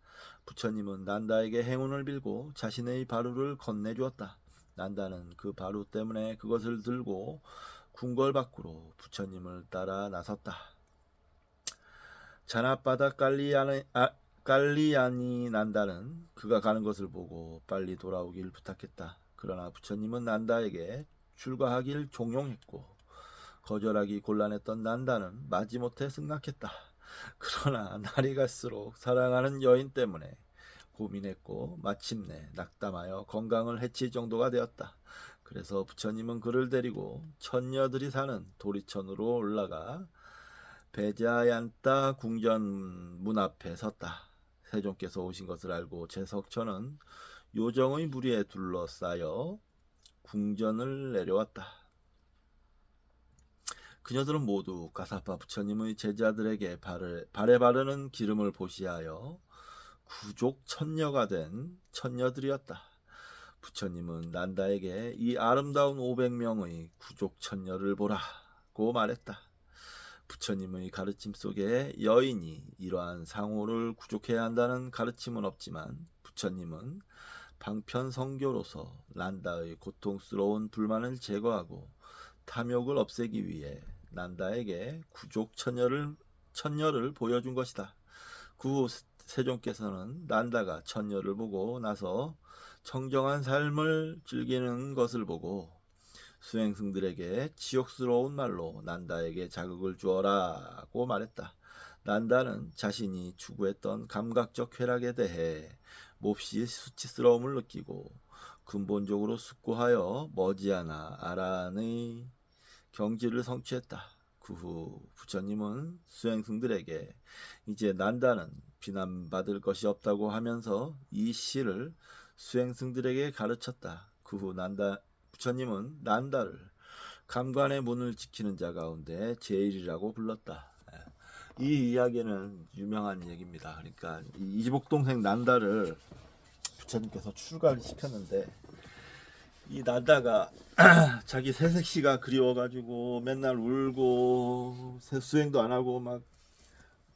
[SPEAKER 1] 부처님은 난다에게 행운을 빌고 자신의 바루를 건네주었다. 난다는 그 바루 때문에 그것을 들고 궁궐 밖으로 부처님을 따라 나섰다. 자나빠다 깔리야니 난다는 그가 가는 것을 보고 빨리 돌아오길 부탁했다. 그러나 부처님은 난다에게 출가하길 종용했고 거절하기 곤란했던 난다는 마지못해 승낙했다. 그러나 날이 갈수록 사랑하는 여인 때문에 고민했고 마침내 낙담하여 건강을 해칠 정도가 되었다. 그래서 부처님은 그를 데리고 천녀들이 사는 도리천으로 올라가 베자얀따 궁전 문 앞에 섰다. 세존께서 오신 것을 알고 제석천은 요정의 무리에 둘러싸여 궁전을 내려왔다. 그녀들은 모두 가사파 부처님의 제자들에게 발에 바르는 기름을 보시하여 구족 천녀가 된 천녀들이었다. 부처님은 난다에게 이 아름다운 500명의 구족 천녀를 보라고 말했다. 부처님의 가르침 속에 여인이 이러한 상호를 구족해야 한다는 가르침은 없지만 부처님은 방편성교로서 난다의 고통스러운 불만을 제거하고 탐욕을 없애기 위해 난다에게 구족 천녀를 보여준 것이다. 그 후 세종께서는 난다가 천녀를 보고 나서 청정한 삶을 즐기는 것을 보고 수행승들에게 치욕스러운 말로 난다에게 자극을 주어라고 말했다. 난다는 자신이 추구했던 감각적 쾌락에 대해 몹시 수치스러움을 느끼고 근본적으로 숙고하여 머지않아 아란의 경지를 성취했다. 그 후 부처님은 수행승들에게 이제 난다는 비난받을 것이 없다고 하면서 이 시를 수행승들에게 가르쳤다. 그 후 부처님은 난다를 감관의 문을 지키는 자 가운데 제일이라고 불렀다. 이 이야기는 유명한 얘기입니다. 그러니까 이지복 동생 난다를 부처님께서 출가를 시켰는데 이 난다가 자기 새색시가 그리워가지고 맨날 울고 수행도 안 하고 막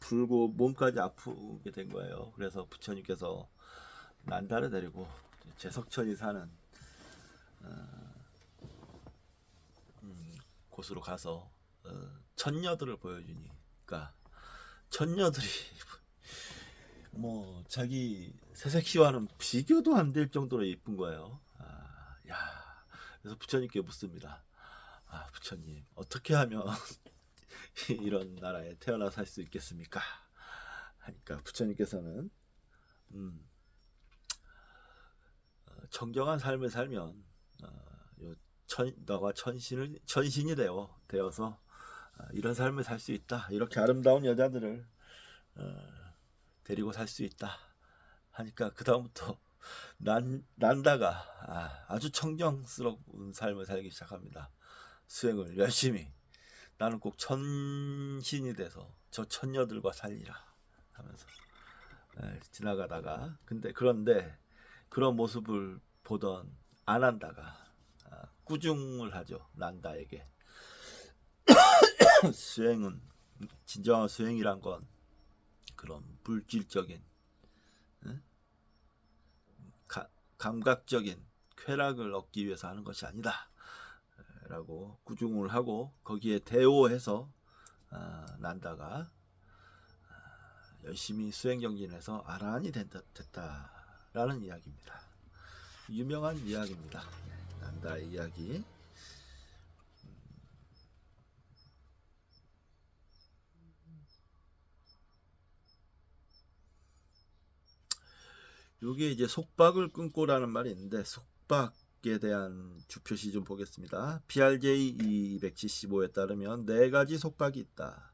[SPEAKER 1] 불고 몸까지 아프게 된 거예요. 그래서 부처님께서 난다를 데리고 제석천이 사는 곳으로 가서 천녀들을 보여주니까 천녀들이 뭐 자기 새색시와는 비교도 안 될 정도로 예쁜 거예요. 야, 그래서 부처님께 묻습니다. 부처님 어떻게 하면 이런 나라에 태어나 살 수 있겠습니까? 하니까 부처님께서는 정경한 삶을 살면 너가 천신이 되어서 이런 삶을 살 수 있다. 이렇게 아름다운 여자들을 데리고 살 수 있다. 하니까 그 다음부터 난다가 아주 청정스러운 삶을 살기 시작합니다. 수행을 열심히 나는 꼭 천신이 돼서 저 천녀들과 살리라 하면서 지나가다가 그런데 그런 모습을 보던 아난다가 꾸중을 하죠. 난다에게. 수행은 진정한 수행이란 건 그런 물질적인 감각적인 쾌락을 얻기 위해서 하는 것이 아니다 라고 꾸중을 하고 거기에 대오해서 난다가 열심히 수행정진해서 아란이 됐다라는 이야기입니다. 유명한 이야기입니다. 난다의 이야기. 요게 이제 속박을 끊고라는 말이 있는데 속박에 대한 주표시 좀 보겠습니다. PRJ 275에 따르면 네 가지 속박이 있다.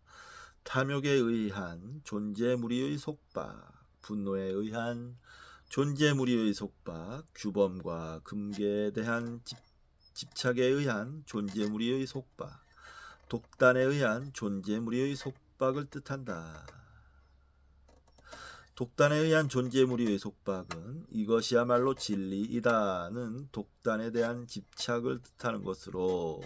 [SPEAKER 1] 탐욕에 의한 존재무리의 속박, 분노에 의한 존재무리의 속박, 규범과 금계에 대한 집착에 의한 존재무리의 속박, 독단에 의한 존재무리의 속박을 뜻한다. 독단에 의한 존재무리의 속박은 이것이야말로 진리이다는 독단에 대한 집착을 뜻하는 것으로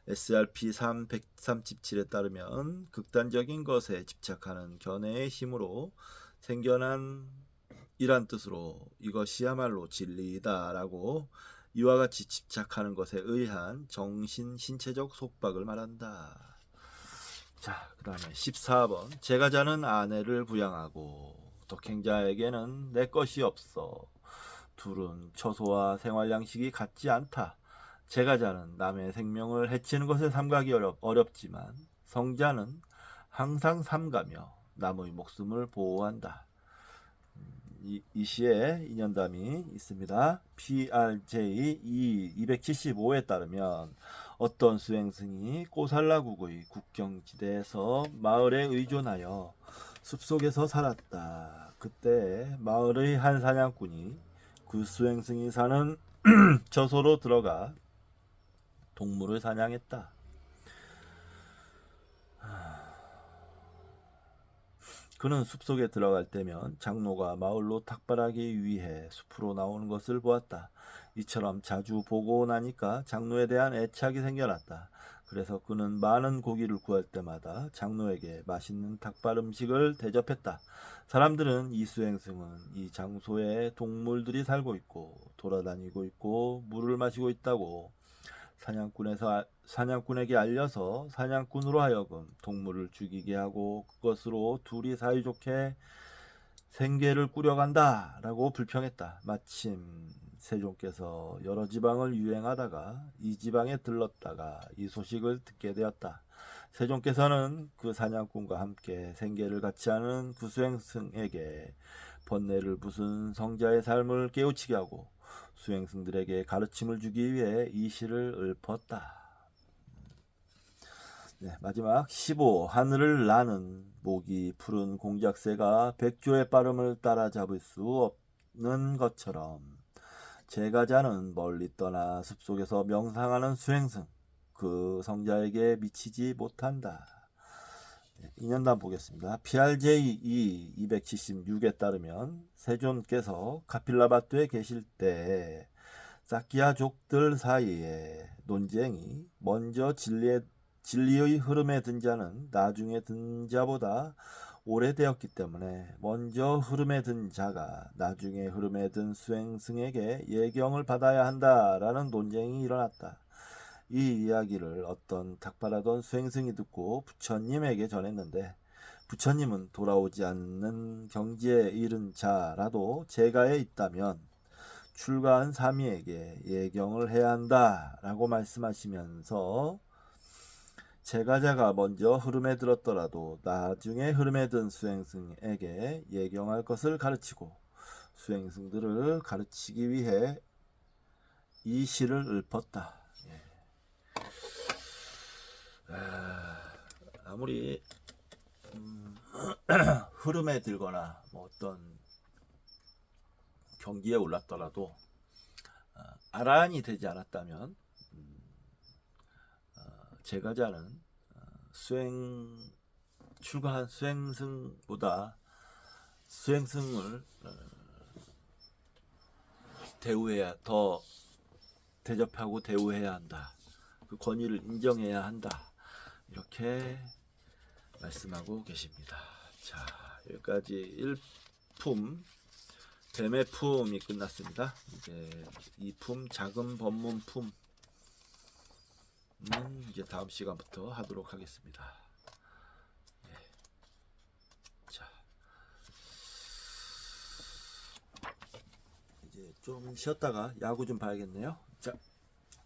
[SPEAKER 1] SRP 137에 따르면 극단적인 것에 집착하는 견해의 힘으로 생겨난 이란 뜻으로 이것이야말로 진리이다라고 이와 같이 집착하는 것에 의한 정신 신체적 속박을 말한다. 자, 그 다음에 14번 제가자는 아내를 부양하고 독행자에게는 내 것이 없어. 둘은 처소와 생활 양식이 같지 않다. 제가자는 남의 생명을 해치는 것에 삼가기 어렵지만 성자는 항상 삼가며 남의 목숨을 보호한다. 이 시에 인연담이 있습니다. PRJ 275에 따르면 어떤 수행승이 꼬살라국의 국경지대에서 마을에 의존하여 숲속에서 살았다. 그때 마을의 한 사냥꾼이 그 수행승이 사는 저소로 들어가 동물을 사냥했다. 그는 숲속에 들어갈 때면 장로가 마을로 탁발하기 위해 숲으로 나오는 것을 보았다. 이처럼 자주 보고 나니까 장로에 대한 애착이 생겨났다. 그래서 그는 많은 고기를 구할 때마다 장로에게 맛있는 닭발 음식을 대접했다. 사람들은 이 수행승은 이 장소에 동물들이 살고 있고 돌아다니고 있고 물을 마시고 있다고 사냥꾼에게 알려서 사냥꾼으로 하여금 동물을 죽이게 하고 그것으로 둘이 사이좋게 생계를 꾸려간다 라고 불평했다. 마침 세종께서 여러 지방을 유행하다가 이 지방에 들렀다가 이 소식을 듣게 되었다. 세종께서는 그 사냥꾼과 함께 생계를 같이 하는 구수행승에게 번뇌를 부순 성자의 삶을 깨우치게 하고 수행승들에게 가르침을 주기 위해 이 시를 읊었다. 네, 마지막 15. 하늘을 나는 목이 푸른 공작새가 백조의 빠름을 따라잡을 수 없는 것처럼 제가자는 멀리 떠나 숲속에서 명상하는 수행승 그 성자에게 미치지 못한다. 네, 인연단 보겠습니다. PRJ 276에 따르면 세존께서 카필라바투에 계실 때 사키아족들 사이에 논쟁이 먼저 진리의 흐름에 든 자는 나중에 든 자보다 오래되었기 때문에 먼저 흐름에 든 자가 나중에 흐름에 든 수행승에게 예경을 받아야 한다라는 논쟁이 일어났다. 이 이야기를 어떤 닭발하던 수행승이 듣고 부처님에게 전했는데 부처님은 돌아오지 않는 경지에 이른 자라도 제가에 있다면 출가한 사미에게 예경을 해야 한다라고 말씀하시면서 제가자가 먼저 흐름에 들었더라도 나중에 흐름에 든 수행승에게 예경할 것을 가르치고 수행승들을 가르치기 위해 이 시를 읊었다. 예. 아무리 흐름에 들거나 뭐 어떤 경기에 올랐더라도 아란이 되지 않았다면 제가자는 출가한 수행승보다 수행승을 더 대접하고 대우해야 한다. 그 권위를 인정해야 한다. 이렇게 말씀하고 계십니다. 자, 여기까지 1품 뱀의 품이 끝났습니다. 이제 2품 작은 법문 품 이제 다음 시간부터 하도록 하겠습니다. 네. 자, 이제 좀 쉬었다가 야구 좀 봐야겠네요. 자,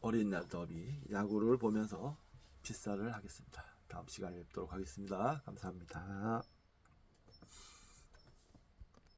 [SPEAKER 1] 어린이날 더비 야구를 보면서 필사를 하겠습니다. 다음 시간에 뵙도록 하겠습니다. 감사합니다.